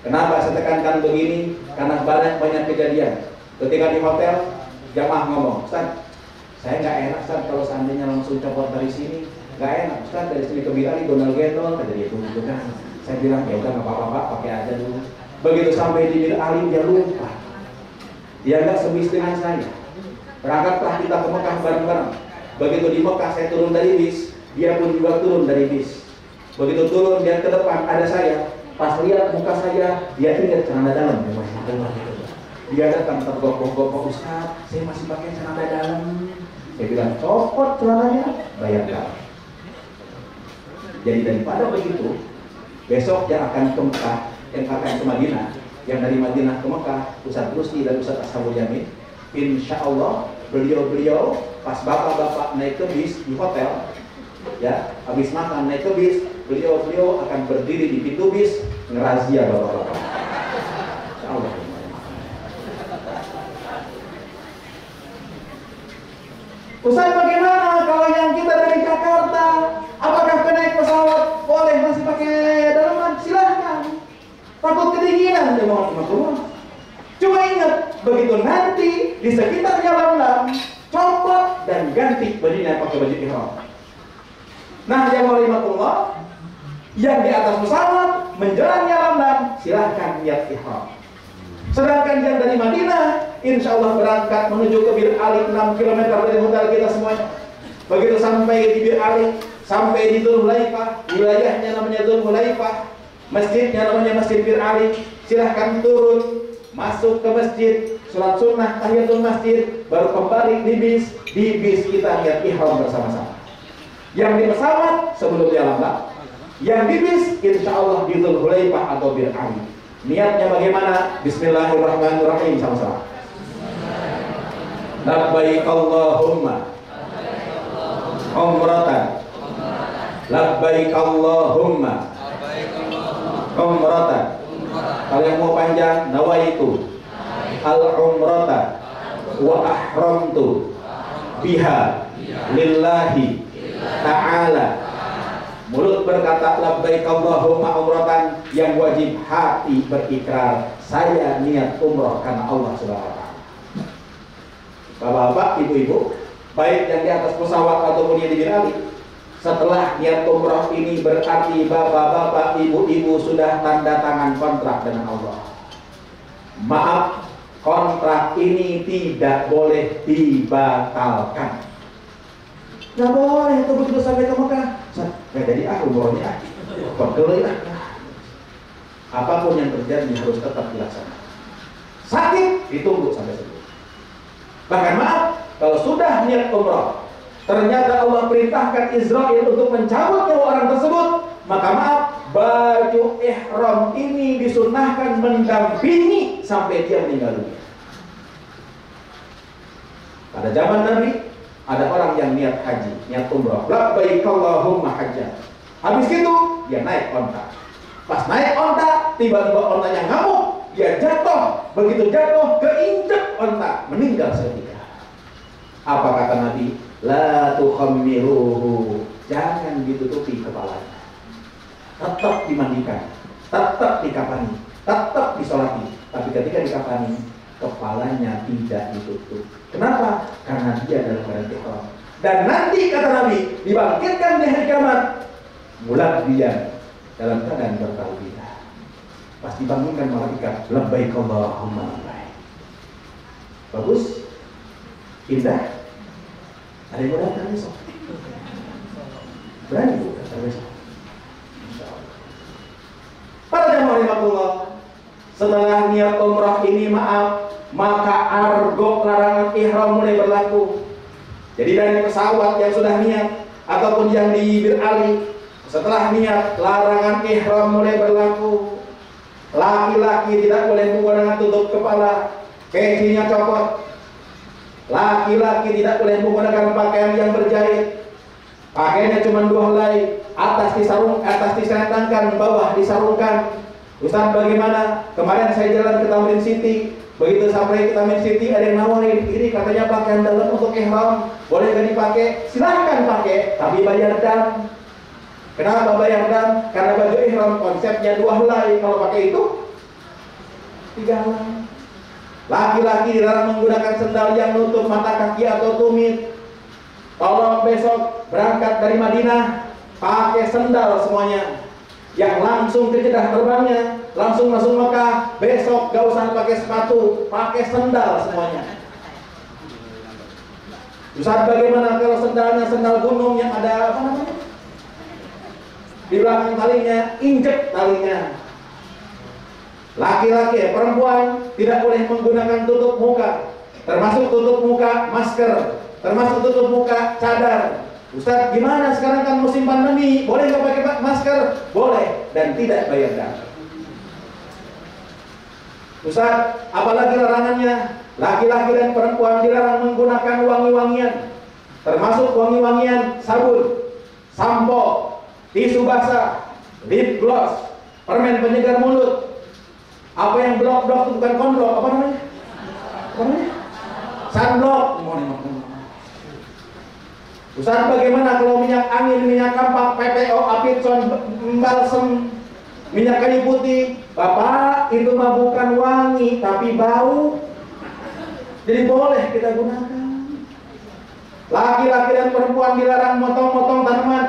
Kenapa saya tekankan begini? Karena banyak kejadian. Ketika di hotel, jamaah ngomong, Ustaz, saya nggak enak Ustaz kalau seandainya langsung copot dari sini. Nggak enak Ustaz, dari sini ke Bilali gondol-gendol, kata dia gitu kan. Saya bilang, ya udah nggak apa-apa Pak, pakai aja dulu. Begitu sampai di Bilali dia lupa. Dia nggak sebis dengan saya. Berangkatlah kita ke Mekah bareng-bareng. Begitu di Mekah saya turun dari bis, dia pun juga turun dari bis. Begitu turun dia ke depan ada saya. Pas lihat muka saya, dia ingat celana dalam. Dia datang tergopok-gopok, Ustaz, saya masih pakai celana dalam. Saya bilang, copot celananya, bayar dalam. Jadi daripada begitu, besok yang akan ke Mekah, yang akan ke Madinah, yang dari Madinah ke Mekah, Ustaz Rusdi dan Ustaz Ashabul Yamin, insya Allah beliau-beliau pas bapak-bapak naik ke bis di hotel, ya, habis makan naik ke bis, beliau-beliau akan berdiri di pintu bis ngerazia bapak-bapak. Insya Allah. Ustaz, bagaimana kalau yang kita dari Jakarta, apakah naik pesawat boleh masih pakai daleman? Silahkan. Takut kedinginan, dia mau keluar. Cuma ingat, begitu nanti di sekitar jalan copot dan ganti bajunya pakai baju ihram. Nah, yang rahimakumullah, yang di atas pesawat menjelang Yalamlam, silahkan niat ihram. Sedangkan yang dari Madinah, insya Allah berangkat menuju ke Bir Ali 6 km dari hotel kita semuanya. Begitu sampai di Bir Ali, sampai di Dzul Hulaifah, wilayahnya namanya Dzul Hulaifah, masjidnya namanya Masjid Bir Ali. Silahkan turun, masuk ke masjid, sholat sunnah, tahiyatul masjid, baru kembali di bis. Di bis kita niat ihram bersama-sama. Yang di pesawat sebelum Yalamlam, yang di bis insya Allah di Dzul Hulaifah atau Bir Ali. Niatnya bagaimana? Bismillahirrahmanirrahim sama-sama. Labbaik Allahumma umratan. Labbaik Allahumma umratan. Kalau yang mau panjang, nawaitu al-umrata wa ahramtu biha lillahi ta'ala. Mulut berkata labbaik Allahumma umratan, yang wajib hati berikrar saya niat umroh karena Allah Subhanahu wa taala. Bapak-bapak, ibu-ibu, baik yang di atas pesawat ataupun yang di Bir Ali, setelah niat umroh ini berarti bapak-bapak, ibu-ibu sudah tanda tangan kontrak dengan Allah. Maaf, kontrak ini tidak boleh dibatalkan. Nggak boleh itu begitu sampai ke Mekah. Nggak jadi umrohnya pegel ya. Apapun yang terjadi harus tetap dilaksanakan. Sakit ditunggu sampai sembuh. Bahkan maaf, kalau sudah niat umroh, ternyata Allah perintahkan Israel untuk mencabut nyawa orang tersebut, maka maaf, baju ihram ini disunnahkan mendampingi sampai dia meninggal dunia. Pada zaman Nabi, ada orang yang niat haji, niat umrah, labbaik Allahumma hajjan. Habis itu dia naik onta. Pas naik onta, tiba-tiba ontanya ngamuk, dia jatuh. Begitu jatuh, keinjek onta, meninggal seketika. Apa kata Nabi? La tukhammiruhu, jangan ditutupi kepalanya. Tetap dimandikan, tetap dikafani, tetap disolati. Tapi ketika dikafani, kepalanya tidak ditutup. Kenapa? Karena dia dalam keadaan ihram. Dan nanti kata Nabi, dibangkitkan di hari kiamat, mulabbiyan, dalam keadaan bertalbiyah. Pas dibangunkan malaikat, labbaik Allahumma labbaik. Bagus? Indah? Ada yang mau datang besok? Berani bu datang besok? Para jamaah rahimakumullah, setelah niat umrah ini maaf, maka argo larangan ihram mulai berlaku. Jadi dari pesawat yang sudah niat ataupun yang di Bir Ali, setelah niat larangan ihram mulai berlaku. Laki-laki tidak boleh menggunakan tutup kepala, pecinya copot. Laki-laki tidak boleh menggunakan pakaian yang berjahit. Pakaiannya cuma 2 helai, atas diselentangkan, bawah disarungkan. Ustaz, bagaimana? Kemarin saya jalan ke Tamrin City. Begitu sampai ke Tamrin City, ada yang nawarin, ini katanya pakaian dalam untuk ihram, boleh nggak dipakai? Silahkan pakai, tapi bayar dam. Kenapa bayar dam? Karena baju ihram konsepnya 2 helai. Kalau pakai itu 3 helai. Laki-laki dilarang menggunakan sendal yang nutup mata kaki atau tumit. Tolong besok berangkat dari Madinah pakai sendal semuanya, yang langsung ke Jeddah terbangnya, langsung masuk Mekah. Besok gak usah pakai sepatu, pakai sendal semuanya. Ustaz, bagaimana kalau sendalnya sendal gunung yang ada apa namanya? Di belakang talinya, injek talinya. Laki-laki, perempuan tidak boleh menggunakan tutup muka, termasuk tutup muka masker, termasuk tutup muka cadar. Ustaz, gimana sekarang kan musim pandemi, boleh nggak pakai masker? Boleh, dan tidak bayar dam. Ustaz, apalagi larangannya? Laki-laki dan perempuan dilarang menggunakan wangi-wangian, termasuk wangi-wangian sabun, sampo, tisu basah, lip gloss, permen penyegar mulut. Apa yang blok-blok itu bukan konblok, apa namanya? Apa namanya? Sunblock. Ustaz, bagaimana kalau minyak angin, minyak kampak, PPO, Apitson, balsem, minyak kayu putih? Bapak, itu mah bukan wangi, tapi bau. Jadi boleh kita gunakan. Laki-laki dan perempuan dilarang motong-motong tanaman.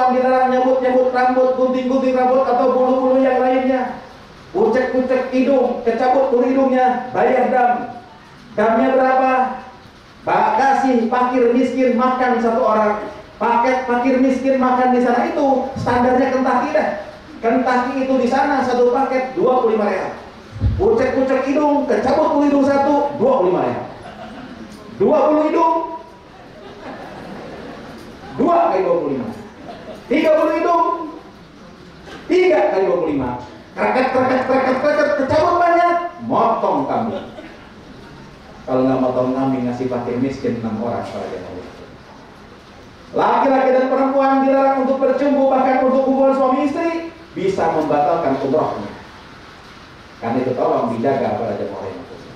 perempuan dilarang nyabut-nyabut rambut, gunting-gunting rambut atau bulu-bulu yang lainnya. Kucek-kucek hidung, kecabut bulu hidungnya, bayar dam. Damnya berapa? Kasih fakir miskin makan satu orang. Paket fakir miskin makan di sana itu standarnya Kentucky dah. Kentucky itu di sana satu paket 25 real. Kucek-kucek hidung, kecabut bulu hidung satu, 25 real. 2 bulu hidung 2 kali 25. 3 bulu hidung 3 kali 25. Kreket, kecabut banyak, motong kambing. Kalau nggak motong kambing, ngasih fakir miskin 6 orang saja. Laki-laki dan perempuan dilarang untuk bercumbu, bahkan untuk hubungan suami istri bisa membatalkan umrohnya. Karena itu tolong dijaga para jemaah yang khusus.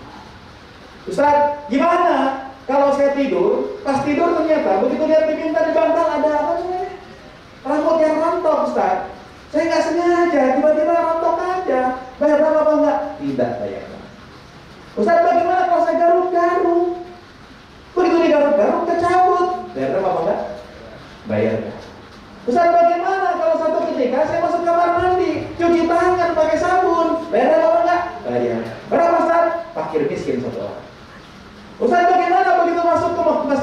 Ustaz, gimana kalau saya tidur, pas tidur ternyata begitu lihat di bintang di bantal ada apa namanya? Rambut yang rontok, Ustaz. Saya nggak sengaja, tiba-tiba rontok aja. Bayar berapa apa enggak? Tidak bayar. Ustaz, bagaimana kalau saya garuk-garuk? Begitu digaruk-garuk, kecabut. Bayar berapa apa enggak? Bayar. Ustaz, bagaimana kalau satu ketika saya masuk kamar mandi, cuci tangan pakai sabun? Bayar berapa apa enggak? Bayar. Berapa, Ustaz? Fakir miskin satu orang. Ustaz, bagaimana begitu masuk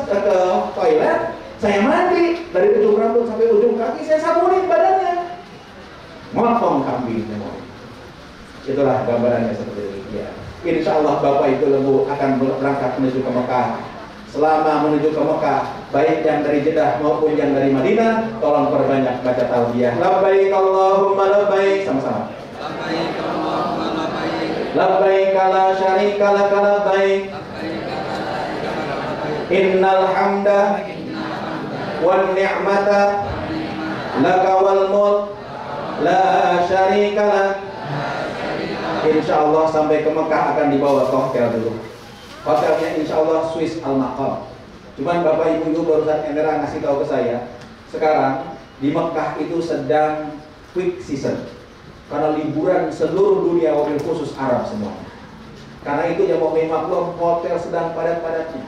ke toilet, saya mandi dari ujung rambut sampai ujung kaki, saya sabunin badannya. Motong kambing. Itulah gambarannya seperti ini. Ya. Insya Allah Bapak Ibu Lembu akan berangkat menuju ke Mekah. Selama menuju ke Mekah, baik yang dari Jeddah maupun yang dari Madinah, tolong perbanyak baca talbiyah. Labbaik Allahumma labbaik, sama-sama. Labbaik Allahumma labbaik. Labbaik la syarika lak labbaik. Innal hamda wan ni'mata laka wal mulk la syarika lak. Insya Allah sampai ke Mekah akan dibawa ke hotel dulu. Hotelnya insya Allah Swiss Al-Maqam. Cuman Bapak Ibu barusan Emera ngasih tahu ke saya, sekarang di Mekah itu sedang quick season. Karena liburan seluruh dunia, wabil khusus Arab semuanya. Karena itu yang mau maklum, hotel sedang padat-padatnya.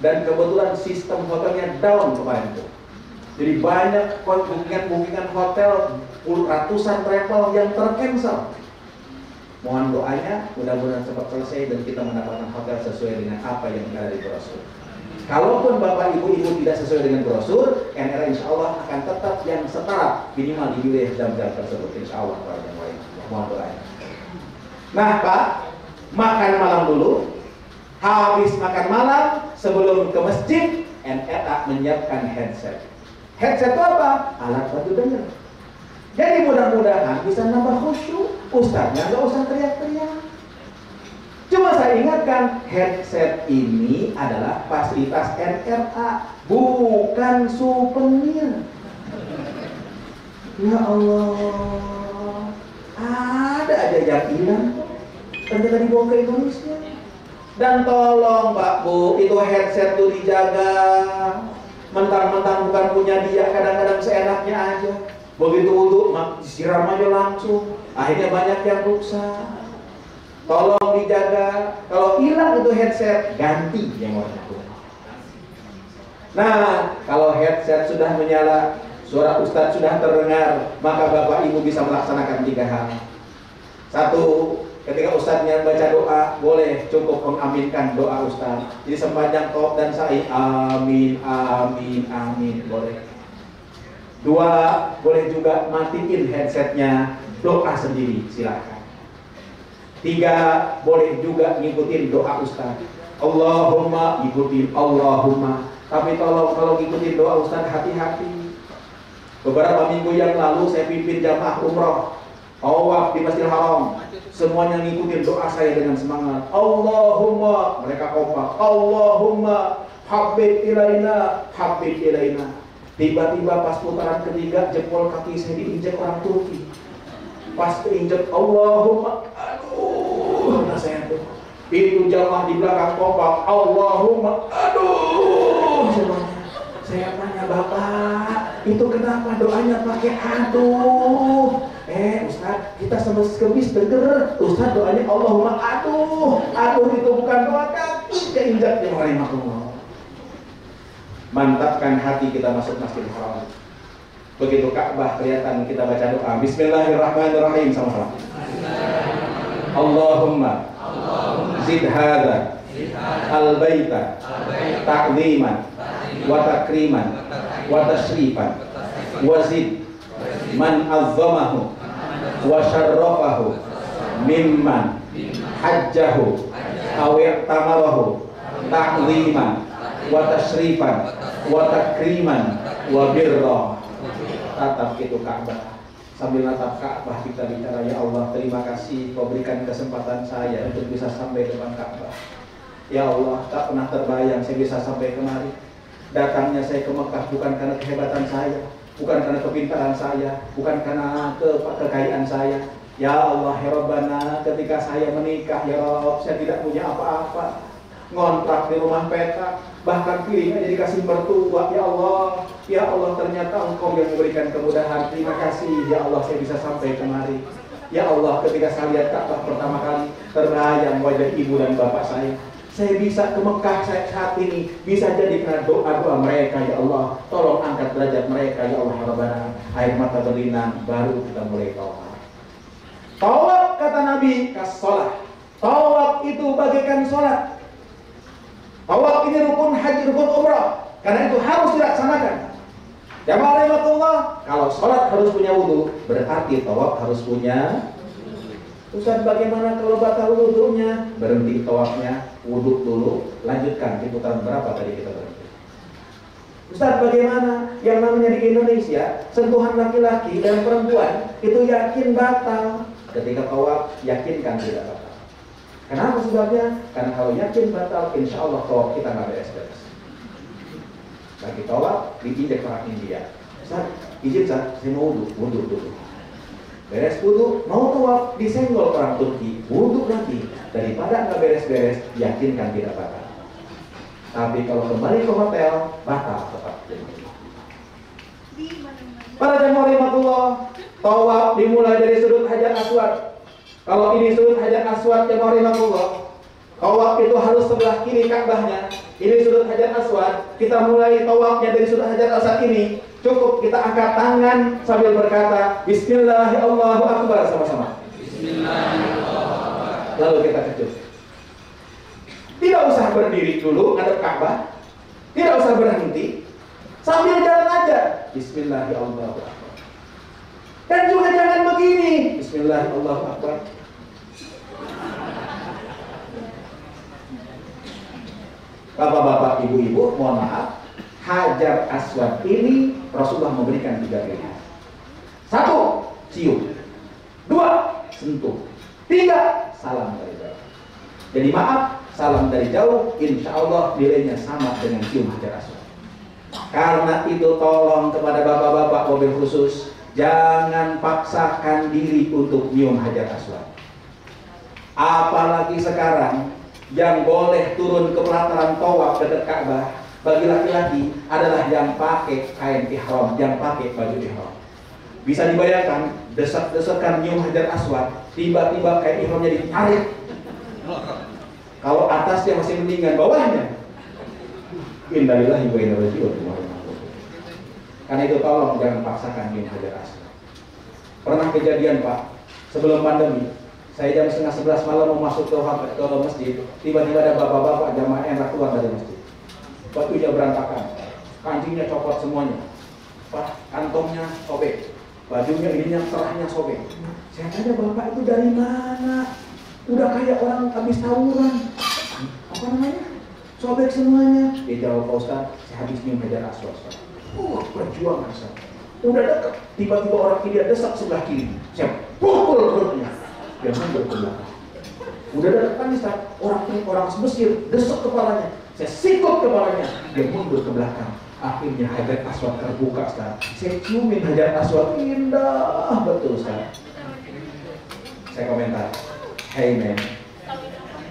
Dan kebetulan sistem hotelnya down kemarin itu. Jadi banyak bookingan hotel, ratusan travel yang tercancel. Mohon doanya, mudah-mudahan cepat selesai dan kita mendapatkan hotel sesuai dengan apa yang ada di brosur. Kalaupun Bapak Ibu tidak sesuai dengan brosur, NRA insya Allah akan tetap yang setara minimal di wilayah jam-jam tersebut. Insya Allah para jemaah. Mohon doanya. Nah Pak, makan malam dulu. Habis makan malam, sebelum ke masjid, NRA menyiapkan headset. Headset itu apa? Alat bantu dengar. Jadi mudah-mudahan bisa nambah khusyuk. Ustaznya nggak usah teriak-teriak. Cuma saya ingatkan, headset ini adalah fasilitas NRA, bukan souvenir. Ya Allah, ada aja yang hilang. Ternyata dibawa ke Indonesia. Dan tolong Pak Bu, itu headset tuh dijaga. Mentang-mentang bukan punya dia, kadang-kadang seenaknya aja. Begitu wudhu, disiram aja langsung. Akhirnya banyak yang rusak. Tolong dijaga. Kalau hilang itu headset, ganti yang warna kuning. Nah, kalau headset sudah menyala, suara Ustadz sudah terdengar, maka Bapak Ibu bisa melaksanakan 3 hal. 1, ketika Ustadznya baca doa, boleh cukup mengaminkan doa Ustadz. Jadi sepanjang top dan sa'i, amin, amin, amin, boleh. 2, boleh juga matiin headsetnya, doa sendiri, silakan. 3, boleh juga ngikutin doa Ustaz. Allahumma, ikutin Allahumma. Tapi tolong kalau ngikutin doa Ustaz, hati-hati. Beberapa minggu yang lalu saya pimpin jamaah umroh, tawaf di Masjidil Haram. Semuanya ngikutin doa saya dengan semangat. Allahumma, mereka kompak. Allahumma, habib ilaina, habib ilaina. Tiba-tiba pas putaran ketiga, jempol kaki saya diinjak orang Turki. Pas keinjak, Allahumma, aduh, saya tuh. Itu jamaah di belakang kompak, Allahumma, aduh. Saya tanya, Bapak, itu kenapa doanya pakai aduh? Ustaz, kita sama sekebis denger. Ustaz doanya Allahumma, aduh. Aduh itu bukan doa kaki, keinjak yang rahimahullah. Mantapkan hati kita masuk Masjidil Haram. Begitu Ka'bah kelihatan, kita baca doa. Bismillahirrahmanirrahim sama-sama. Allahumma zid hadza al-baita ta'ziman wa takriman wa tashrifan wa zid man azzamahu wa syarrafahu mimman hajjahu aw i'tamarahu ta'ziman wa tashrifan wa takriman wa birra. Tatap itu Ka'bah, sambil natap Ka'bah kita bicara, ya Allah, terima kasih kau berikan kesempatan saya untuk bisa sampai depan Ka'bah. Ya Allah, tak pernah terbayang saya bisa sampai kemari. Datangnya saya ke Mekah bukan karena kehebatan saya, bukan karena kepintaran saya, bukan karena kekayaan saya. Ya Allah, ya Rabbana, ketika saya menikah, ya Rabb, saya tidak punya apa-apa, ngontrak di rumah petak, bahkan pilihnya jadi kasih mertua. Ya Allah, ternyata Engkau yang memberikan kemudahan. Terima kasih, ya Allah, saya bisa sampai kemari. Ya Allah, ketika saya lihat Ka'bah pertama kali, terbayang wajah ibu dan bapak saya. Saya bisa ke Mekah saat ini, bisa jadi karena doa-doa mereka. Ya Allah, tolong angkat derajat mereka. Ya Allah, ya Rabbana, air mata berlinang, baru kita mulai tawaf. Tawaf, kata Nabi, kas-sholah. Tawaf itu bagaikan sholat. Tawaf ini rukun haji, rukun umrah, karena itu harus dilaksanakan. Jamaah rahimakumullah, kalau sholat harus punya wudu, berarti tawaf harus punya. Ustaz, bagaimana kalau batal wudunya? Berhenti tawafnya, wudu dulu, lanjutkan di putaran berapa tadi kita berhenti. Ustaz, bagaimana yang namanya di Indonesia sentuhan laki-laki dan perempuan itu yakin batal? Ketika tawaf yakinkan tidak batal. Kenapa sebabnya? Karena kalau yakin batal, insya Allah tawaf kita nggak beres-beres. Lagi tawaf diinjek orang India. Ustaz, izin Ustaz, saya mau wudu dulu. Beres wudu, mau tawaf, disenggol orang Turki, wudu lagi. Daripada nggak beres-beres, yakinkan tidak batal. Tapi kalau kembali ke hotel, batal tetap. Para jamaah rahimakumullah, tawaf dimulai dari sudut Hajar Aswad. Kalau ini sudut Hajar Aswad, jamaah rahimakumullah, tawaf itu harus sebelah kiri Ka'bahnya. Ini sudut Hajar Aswad. Kita mulai tawafnya dari sudut Hajar Aswad ini. Cukup kita angkat tangan sambil berkata Bismillahirrahmanirrahim sama-sama. Bismillahirrahmanirrahim. Lalu kita kecut. Tidak usah berdiri dulu ngadep Ka'bah. Tidak usah berhenti. Sambil jalan aja. Bismillahirrahmanirrahim. Dan juga jangan begini. Bismillahirrahmanirrahim. Bapak-bapak, ibu-ibu, mohon maaf. Hajar Aswad ini Rasulullah memberikan 3 pilihan. 1, cium. 2, sentuh. 3, salam dari jauh. Jadi maaf, salam dari jauh insya Allah nilainya sama dengan cium Hajar Aswad. Karena itu tolong kepada bapak-bapak mobil khusus, jangan paksakan diri untuk nyium Hajar Aswad. Apalagi sekarang yang boleh turun ke pelataran tawaf dekat Ka'bah bagi laki-laki adalah yang pakai kain ihram, yang pakai baju ihram. Bisa dibayangkan desak-desakan nyium Hajar Aswad, tiba-tiba kain ihramnya ditarik. Kalau atasnya masih mendingan, bawahnya innalillahi wa inna ilaihi raji'un. Karena itu tolong jangan paksakan nyium Hajar Aswad. Pernah kejadian Pak, sebelum pandemi, saya jam 10:30 malam mau masuk ke masjid, tiba-tiba ada bapak-bapak jamaah yang keluar dari masjid. Bajunya berantakan, kancingnya copot semuanya, Pak, kantongnya sobek, bajunya ininya serahnya sobek. Saya tanya, bapak itu dari mana? Udah kayak orang habis tawuran. Apa namanya? Sobek semuanya. Dia jawab, Pak Ustaz, saya habis nyium Hajar Aswad. Berjuang Ustaz. Udah dekat, tiba-tiba orang India desak sebelah kiri. Saya pukul perutnya. Dia mundur ke belakang. Udah dekat Ustaz, orang Mesir desak kepalanya. Saya sikut kepalanya, dia mundur ke belakang. Akhirnya Hajar Aswad terbuka Ustaz. Saya ciumin Hajar Aswad, indah betul Ustaz. Saya komentar, hey man,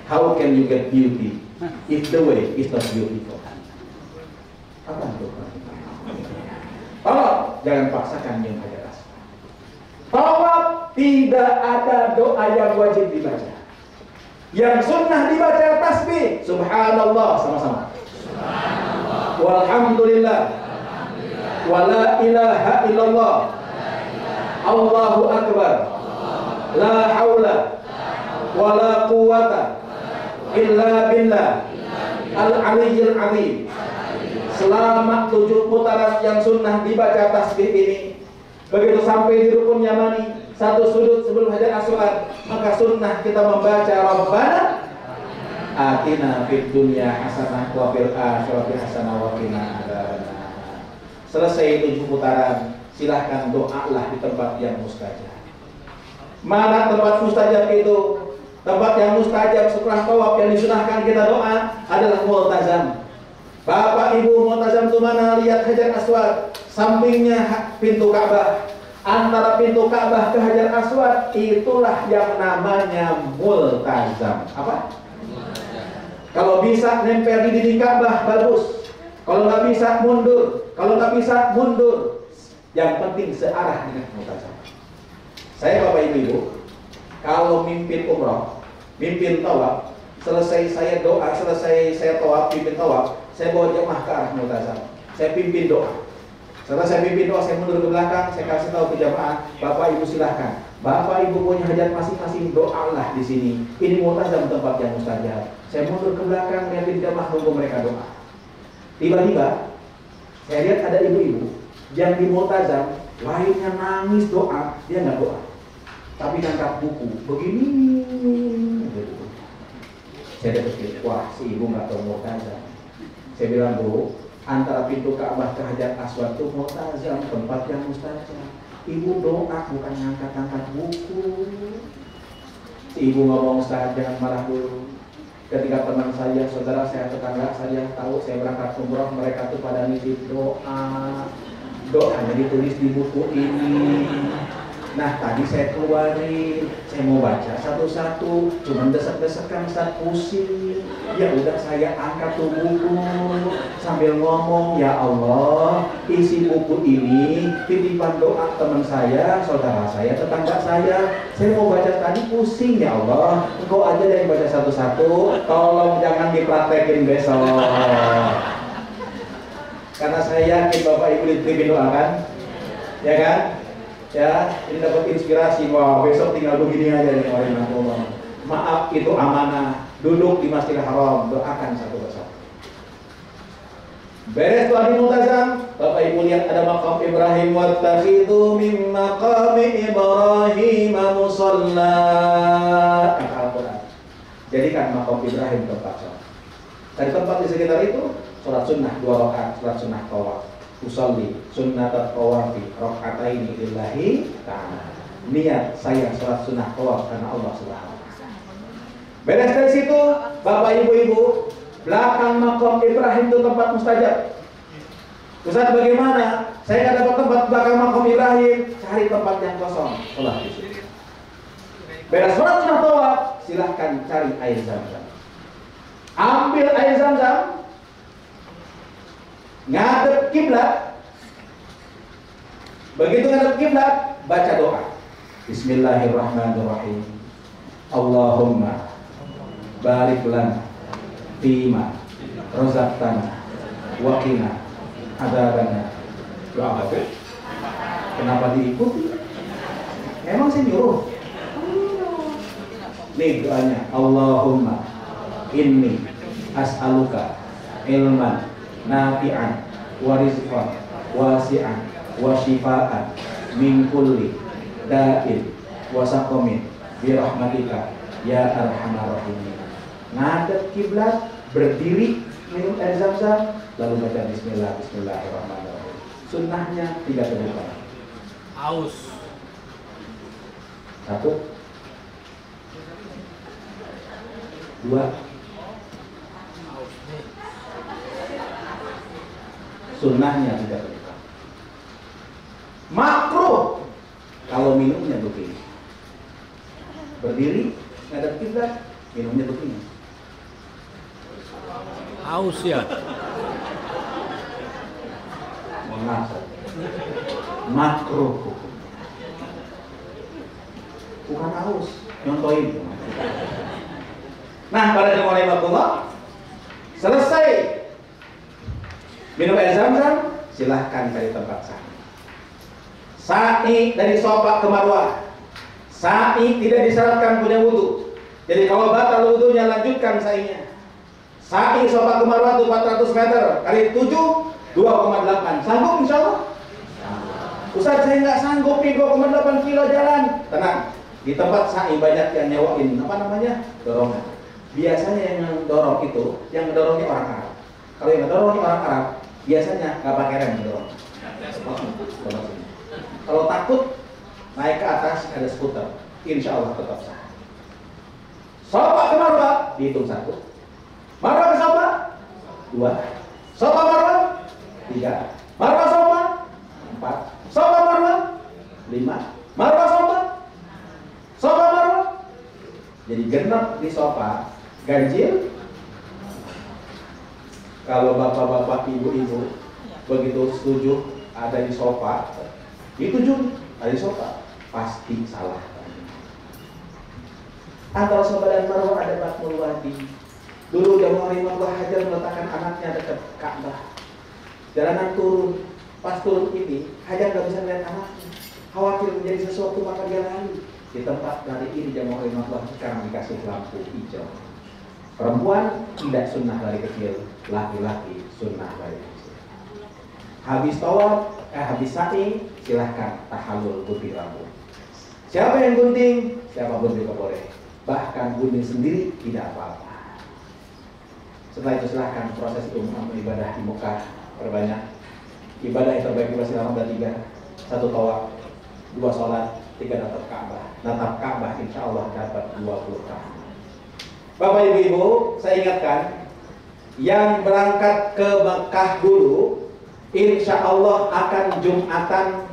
how can you get beauty if the way is not beautiful? Apa itu? Tolong jangan paksakan nyium Hajar Aswad. Tawaf tidak ada doa yang wajib dibaca. Yang sunnah dibaca tasbih, subhanallah sama-sama. Subhanallah. Walhamdulillah. Wala ilaha illallah. Allahu akbar. La haula wala quwata illa billah al-aliyyil azim. Selama 7 putaran yang sunnah dibaca tasbih ini, begitu sampai di rukun yamani, satu sudut sebelum hajar aswad, maka sunnah kita membaca Rabbana atina fid dunya hasanah wa fil akhirati hasanah wa qina adzabannar. Selesai 7 putaran, silahkan doalah di tempat yang mustajab. Mana tempat mustajab itu? Tempat yang mustajab setelah tawaf yang disunahkan kita doa adalah multazam. Bapak Ibu multazam itu mana? Lihat hajar aswad, sampingnya pintu Ka'bah. Antara pintu Ka'bah ke hajar aswad, itulah yang namanya multazam. Apa? Kalau bisa nempel di dinding Ka'bah, bagus. Kalau nggak bisa, mundur. Kalau nggak bisa, mundur. Yang penting searah dengan multazam. Saya Bapak Ibu, kalau mimpin umroh, mimpin tawaf, selesai saya doa, selesai saya tawaf, pimpin tawaf, saya bawa jemaah ke arah multazam. Saya pimpin doa. Setelah saya pimpin doa, saya mundur ke belakang, saya kasih tahu ke jemaah, Bapak Ibu silahkan. Bapak Ibu punya hajat masing-masing, doalah di sini. Ini multazam tempat yang mustajab. Saya mundur ke belakang, lihatin jemaah, nunggu mereka doa. Tiba-tiba, saya lihat ada ibu-ibu yang di multazam, lainnya nangis doa, dia nggak doa, tapi ngangkat buku begini. Saya pikir, wah si ibu nggak tahu multazam. Saya bilang, Bu, antara pintu Ka'bah ke hajar aswad itu multazam, tempat yang mustajab. Ibu doa bukan ngangkat-ngangkat buku. Si ibu ngomong, Ustaz jangan marah dulu. Ketika teman saya, saudara saya, tetangga saya tahu saya berangkat umroh, mereka tuh pada nitip doa. Doanya ditulis di buku ini. Nah tadi saya keluarin, saya mau baca satu-satu, cuman desek-desekan, Ustaz pusing. Ya udah saya angkat tuh buku sambil ngomong, ya Allah, isi buku ini titipan doa teman saya, saudara saya, tetangga saya. Saya mau baca tadi pusing, ya Allah, Engkau aja deh yang baca satu-satu, tolong jangan dipraktekin besok. Karena saya yakin Bapak Ibu diterima doa kan, ya kan? Ya, ini dapat inspirasi. Wah, besok tinggal begini aja nih orang ngomong. Maaf, itu amanah. Duduk di Masjidil Haram, doakan satu persatu. Beres doa di multazam, Bapak Ibu lihat ada maqam Ibrahim, wattakhidhu min maqami Ibrahim musalla. Al-Quran. Jadikan maqam Ibrahim tempat sholat. Dari tempat di sekitar itu, sholat sunnah 2 rakaat, sholat sunnah tawaf. Usolli sunnatat tawafi raka'ataini lillahi ta'ala. Niat saya sholat sunnah tawaf karena Allah Subhanahu wa ta'ala. Beres dari situ, Bapak Ibu-ibu, belakang maqam Ibrahim itu tempat mustajab. Ustaz bagaimana? Saya nggak dapat tempat belakang maqam Ibrahim, cari tempat yang kosong, sholat di situ. Beres sholat sunnah tawaf, silahkan cari air zam-zam. Ambil air zam-zam, ngadep kiblat. Begitu ngadep kiblat, baca doa. Bismillahirrahmanirrahim. Allahumma barik lana fima razaqtana wa qina adzabannar. Doa apa? Kenapa diikuti? Emang saya nyuruh. Nih doanya, Allahumma inni as'aluka ilman nafi'an wa rizqan wasi'an wa shifaan min kulli da'in wa saqamin bi rahmatika ya arhamar rahimin. Ngadep kiblat, berdiri, minum air zam-zam, lalu baca bismillah, bismillahirrahmanirrahim. Sunnahnya 3 kedudukan. Aus. 1 2 sunnahnya 3 kedudukan. Makruh kalau minumnya begini. Berdiri, ngadep kiblat, minumnya begini. Aus ya. Mengapa? Makruh hukumnya. Bukan aus, nyontoin. Nah, pada jemaah Allah, selesai minum air zam-zam, silahkan cari tempat sa'i. Sa'i dari Shafa ke Marwah. Sa'i tidak disyaratkan punya wudu. Jadi kalau batal wudunya, lanjutkan sa'inya. Sa'i Shafa ke Marwah itu 400 meter kali 7, 2,8. Sanggup insya Allah? Ustaz, saya nggak sanggup nih 2,8 kilo jalan. Tenang, di tempat sa'i banyak yang nyewain dorongan. Biasanya yang dorong itu, yang ngedorongnya orang Arab. Kalau yang ngedorongnya orang Arab, biasanya nggak pakai rem dorong. Kalau takut naik ke atas ada skuter, insya Allah tetap sah. Shafa ke Marwah dihitung 1, Marwah ke Shafa 2, Shafa Marwah 3, Marwah Shafa 4, Shafa Marwah 5, Marwah Shafa, Shafa Marwah. Jadi genap di Shafa, ganjil. Kalau bapak-bapak, ibu-ibu begitu setuju ada di Shafa, dituju ada di Shafa, pasti salah. Antara Shafa dan Marwah ada Batmul Wadi. Dulu jamaah Imam Hajar meletakkan anaknya dekat Ka'bah. Jalanan turun, pas turun ini Hajar nggak bisa melihat anaknya, khawatir menjadi sesuatu maka dia lari. Di tempat dari ini jamaah Imam sekarang dikasih lampu hijau. Perempuan tidak sunnah dari kecil, laki-laki sunnah dari kecil. Habis tawaf, habis sa'i, silahkan tahallul gunting rambut. Siapa yang gunting? Siapapun juga boleh. Bahkan gunting sendiri tidak apa-apa. Setelah itu silahkan proses ibadah di Mekah perbanyak. Ibadah yang terbaik itu selama ada 3, 1 tawaf, 2 sholat, 3 natap Ka'bah. Natap Ka'bah insya Allah dapat 20 tahun. Bapak Ibu, saya ingatkan, yang berangkat ke Mekah dulu, insya Allah akan Jumatan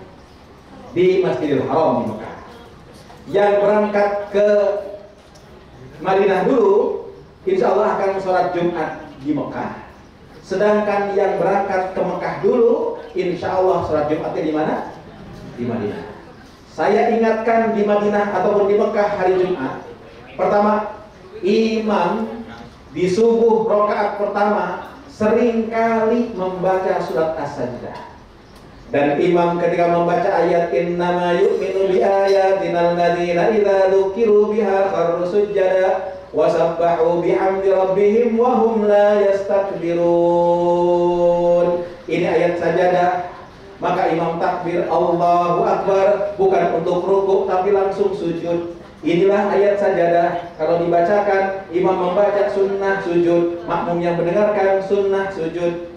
di Masjidil Haram di Mekah. Yang berangkat ke Madinah dulu, insya Allah akan sholat Jumat di Mekah. Sedangkan yang berangkat ke Mekah dulu, insya Allah sholat Jumatnya di mana? Di Madinah. Saya ingatkan di Madinah ataupun di Mekah hari Jumat. Pertama, imam di subuh rakaat pertama seringkali membaca surat As-Sajdah. Dan imam ketika membaca ayat innama yu'minu bi ayatina alladziina idza dzukiru biha kharru sujada wa sabbahu bihamdi rabbihim wa hum la yastakbirun. Ini ayat sajadah. Maka imam takbir Allahu Akbar, bukan untuk rukuk tapi langsung sujud. Inilah ayat sajadah. Kalau dibacakan, imam membaca sunnah sujud, makmum yang mendengarkan sunnah sujud.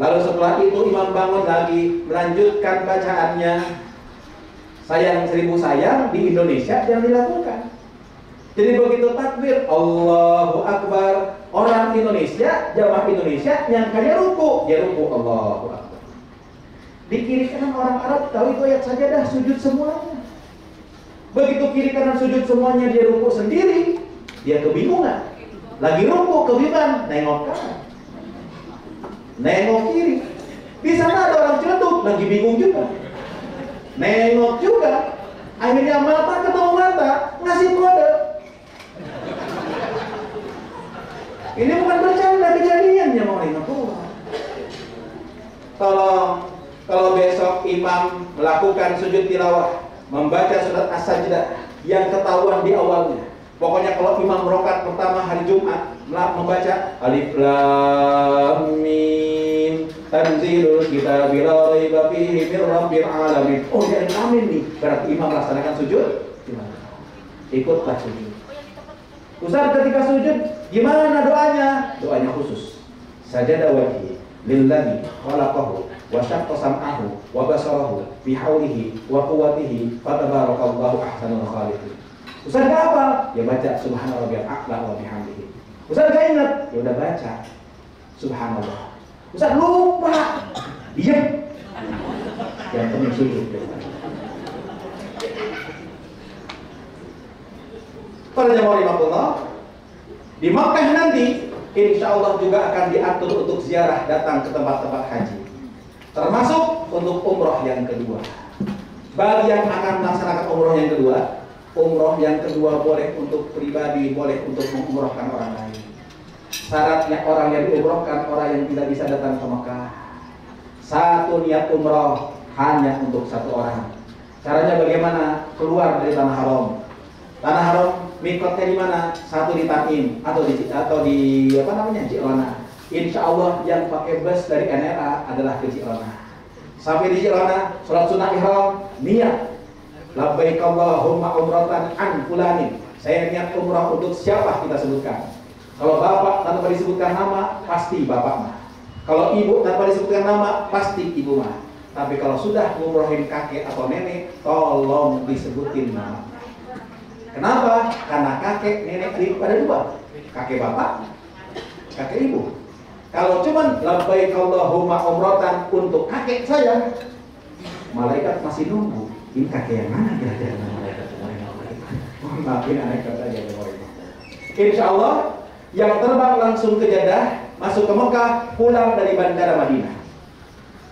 Lalu setelah itu imam bangun lagi, melanjutkan bacaannya. Sayang 1000 sayang, di Indonesia jangan dilakukan. Jadi begitu takbir Allahu Akbar, orang Indonesia, jamaah Indonesia nyangkanya ruku, dia ruku Allahu Akbar. Di kiri kanan orang Arab tahu itu ayat sajadah, sujud semuanya. Begitu kiri kanan sujud semuanya, dia ruku sendiri, dia kebingungan. Lagi ruku kebingungan, nengok kanan, nengok kiri. Di sana ada orang celeduk, lagi bingung juga, nengok juga. Akhirnya mata ketemu mata, ngasih kode. Ini bukan bercanda, kejadiannya mau kalau besok imam melakukan sujud tilawah, membaca surat As-Sajdah yang ketahuan di awalnya. Pokoknya kalau imam rakaat pertama hari Jumat membaca Alif Lam Mim Tanzilul Kitabi la raiba fihi mir rabbil alamin. Oh, dia amin nih. Berarti imam melaksanakan sujud. Gimana? Ikutlah sujud. Ustaz ketika sujud gimana doanya? Doanya khusus. Sajada wajhi lillazi khalaqahu wa syaqqa sam'ahu wa basarahu bihaulihi wa quwwatihi fatabarakallahu ahsanul khaliqin. Ustaz gak apa? Ya baca subhanarabbiyal a'la wa bihamdihi. Ustaz gak ingat? Ya udah baca subhanallah. Ustaz lupa, diam. Yang penting sujud. Para jamaah rahimahullah, di Makkah nanti insya Allah juga akan diatur untuk ziarah datang ke tempat-tempat haji, termasuk untuk umroh yang kedua. Bagi yang akan melaksanakan umroh yang kedua boleh untuk pribadi, boleh untuk mengumrohkan orang lain. Syaratnya orang yang diumrohkan orang yang tidak bisa datang ke Mekah. satu niat umroh hanya untuk satu orang. Caranya bagaimana? Keluar dari tanah haram. Tanah haram mikotnya di mana? Satu di Taim atau di apa namanya? Ji'rana. Insya Allah yang pakai bus dari NRA adalah ke Ji'rana. Sampai di Ji'rana, sholat sunnah ihram, niat. Labbaik Allahumma umratan an fulanin. Saya niat umrah untuk siapa kita sebutkan. Kalau bapak tanpa disebutkan nama, pasti bapak mah. Kalau ibu tanpa disebutkan nama, pasti ibu mah. Tapi kalau sudah ngumrohin kakek atau nenek, tolong disebutin nama. Kenapa? Karena kakek, nenek, ada dua. Kakek bapak, kakek ibu. Kalau cuman labbaik Allahumma umratan untuk kakek saya, malaikat masih nunggu. Ini kakek yang mana kira-kira malaikat? Maafin anekdot aja. Insya Allah yang terbang langsung ke Jeddah, masuk ke Mekah, pulang dari bandara Madinah.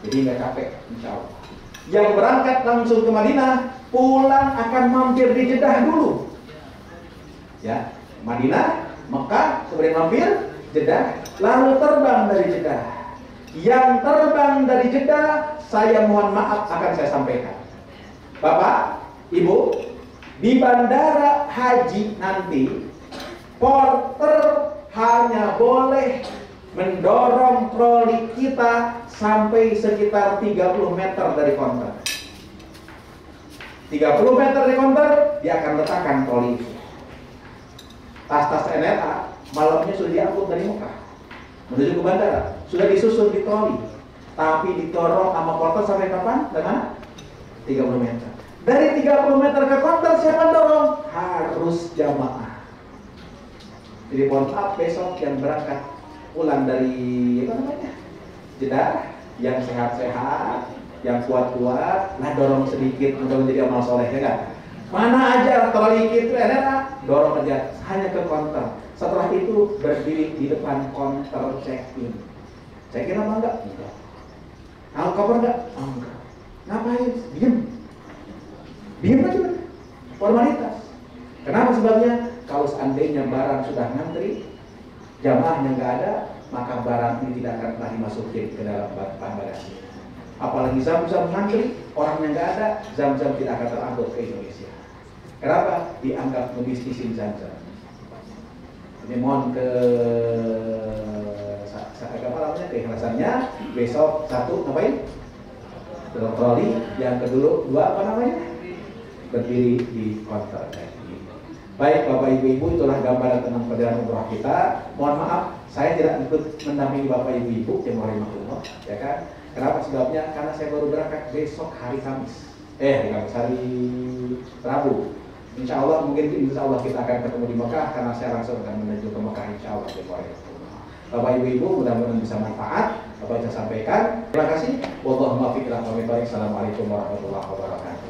Jadi nggak capek, insya Allah. Yang berangkat langsung ke Madinah, pulang akan mampir di Jeddah dulu. Ya, Madinah, Mekah, kemudian mampir Jeddah, lalu terbang dari Jeddah. Yang terbang dari Jeddah, saya mohon maaf akan saya sampaikan. Bapak, Ibu, di bandara haji nanti, porter hanya boleh mendorong troli kita sampai sekitar 30 meter dari counter. 30 meter dari counter, dia akan letakkan troli itu. Tas-tas NRA malamnya sudah diangkut dari Mekah menuju ke bandara, sudah disusun di troli, tapi didorong sama porter sampai kapan? Dengan 30 meter. Dari 30 meter ke counter siapa dorong? Harus jamaah. Jadi mohon maaf, besok yang berangkat pulang dari apa namanya? Jeddah, yang sehat-sehat, yang kuat-kuat, nah dorong sedikit untuk menjadi amal soleh, ya kan? Mana aja troli itu enak, dorong aja hanya ke counter. Setelah itu berdiri di depan counter check-in. Check-in apa enggak? Enggak. Angkat koper enggak? Enggak. Ngapain? Diam. Diam aja. Formalitas. Kenapa sebabnya? Kalau seandainya barang sudah ngantri, jamaahnya nggak ada, maka barang ini tidak akan pernah dimasukin ke dalam bagasi. Apalagi zam-zam ngantri, orangnya nggak ada, zam-zam tidak akan terangkut ke Indonesia. Kenapa? Dianggap ngebisnisin zam-zam. Ini mohon keikhlasannya. Besok satu ngapain? Dorong troli. Yang kedua apa namanya? Berdiri di counter. Baik Bapak Ibu-Ibu, itulah gambaran tentang perjalanan umrah kita. Mohon maaf, saya tidak ikut mendampingi Bapak Ibu-Ibu yang rahimahullah, ya kan? Kenapa sebabnya? Karena saya baru berangkat besok hari Kamis. Hari Rabu. Insya Allah kita akan ketemu di Mekah karena saya langsung akan menuju ke Mekah insya Allah. Bapak Ibu-Ibu mudah-mudahan bisa manfaat apa yang saya sampaikan. Terima kasih. Wallahumma fiqh. Assalamualaikum warahmatullahi wabarakatuh.